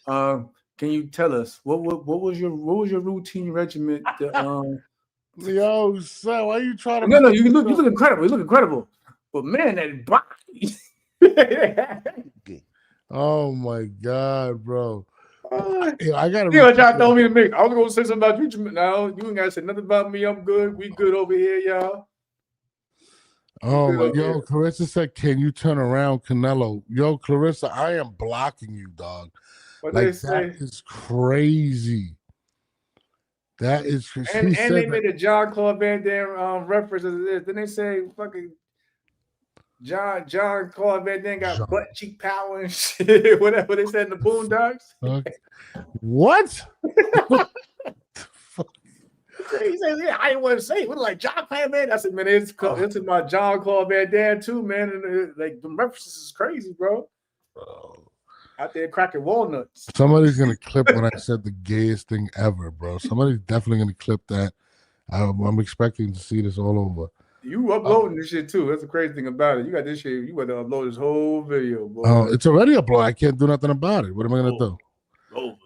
Can you tell us what was your routine regimen? Yo, son, why are you trying to? No, you look incredible. You look incredible. But man, that body. Oh my God, bro. I gotta. You try to throw me to me. I was gonna say something about you. No, you ain't gotta say nothing about me. I'm good. We good over here, y'all. Oh my, yo, Clarissa said, "Can you turn around, Canelo?" Yo, Clarissa, I am blocking you, dog. What Like they say? that is crazy. That is. And they made a John Claude Van Damme reference to this. Then they say fucking John Claude Van Damme got butt cheek power and shit. Whatever they said in the Boondocks. What? He said, "Yeah, I didn't want to say it. What like John Claude Van?" I said, "Man, it's my John Claude Van Damme too, man." And like the references is crazy, bro. Out there cracking walnuts. Somebody's gonna clip when I said the gayest thing ever, bro. Somebody's definitely gonna clip that. I'm expecting to see this all over. You uploading this shit too. That's the crazy thing about it. You got this shit. You got to upload this whole video, boy. Oh, it's already uploaded. I can't do nothing about it. What am I gonna do? Oh,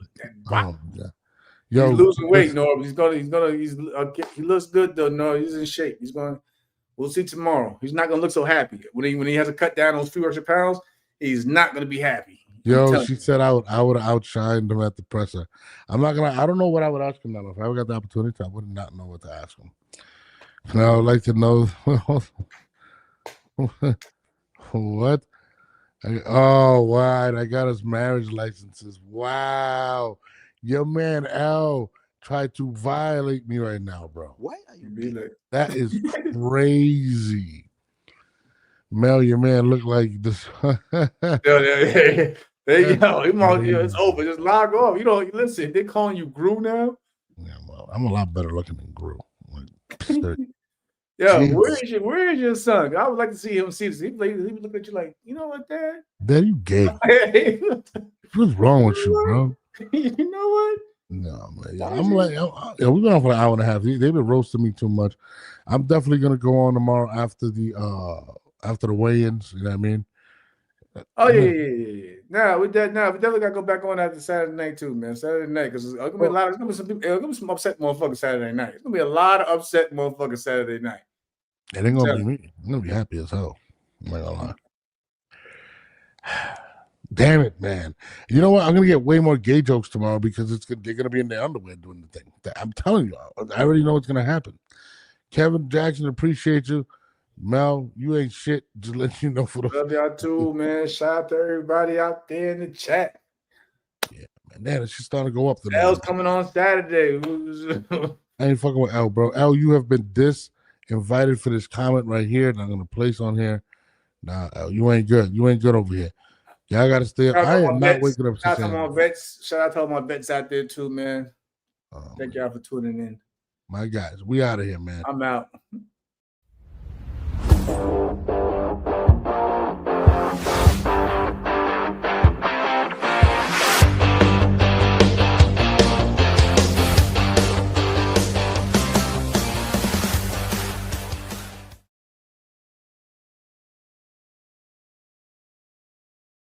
yeah. Yo, he's losing weight, Norm. He looks good though. No, he's in shape. We'll see tomorrow. He's not gonna look so happy when he has to cut down those few extra pounds. He's not gonna be happy. Yo, she said I would have outshined him at the presser. I don't know what I would ask him now. If I ever got the opportunity, I would not know what to ask him. Now I would like to know what. Oh, wow! I got his marriage licenses. Wow, your man L tried to violate me right now, bro. Why are you? That is crazy. Mel, your man look like this. There you go. It's over. Just log off. You know, listen, they're calling you Gru now. Yeah, well, I'm a lot better looking than Gru. Yeah, where is your son? I would like to see him see this. He would look at you like, you know what, Dad? Dad, you gay. What's wrong with you, bro? You know what? No, man. I'm like, we've been on for an hour and a half. They've been roasting me too much. I'm definitely gonna go on tomorrow after the weigh-ins. You know what I mean? Oh yeah. Now we definitely gotta go back on after Saturday night too, man. Saturday night because it's gonna be a lot. It's gonna be some people. It's gonna be some upset motherfuckers Saturday night. It's gonna be a lot of upset motherfuckers Saturday night. It ain't gonna be me. I'm gonna be happy as hell. I'm not gonna lie. Damn it, man. You know what? I'm gonna get way more gay jokes tomorrow because they're gonna be in their underwear doing the thing. I'm telling you, I already know what's gonna happen. Kevin Jackson, appreciate you. Mel, you ain't shit. Just let you know for the love y'all too, man. Shout out to everybody out there in the chat. Yeah, man. It's just starting to go up. L's coming on Saturday. I ain't fucking with L, bro. L, you have been invited for this comment right here, and I'm gonna place on here. Nah, L, you ain't good. You ain't good over here. Y'all gotta stay up. I am not waking up. Shout out to my vets. Shout out to all my vets out there too, man. Thank y'all for tuning in. My guys, we out of here, man. I'm out.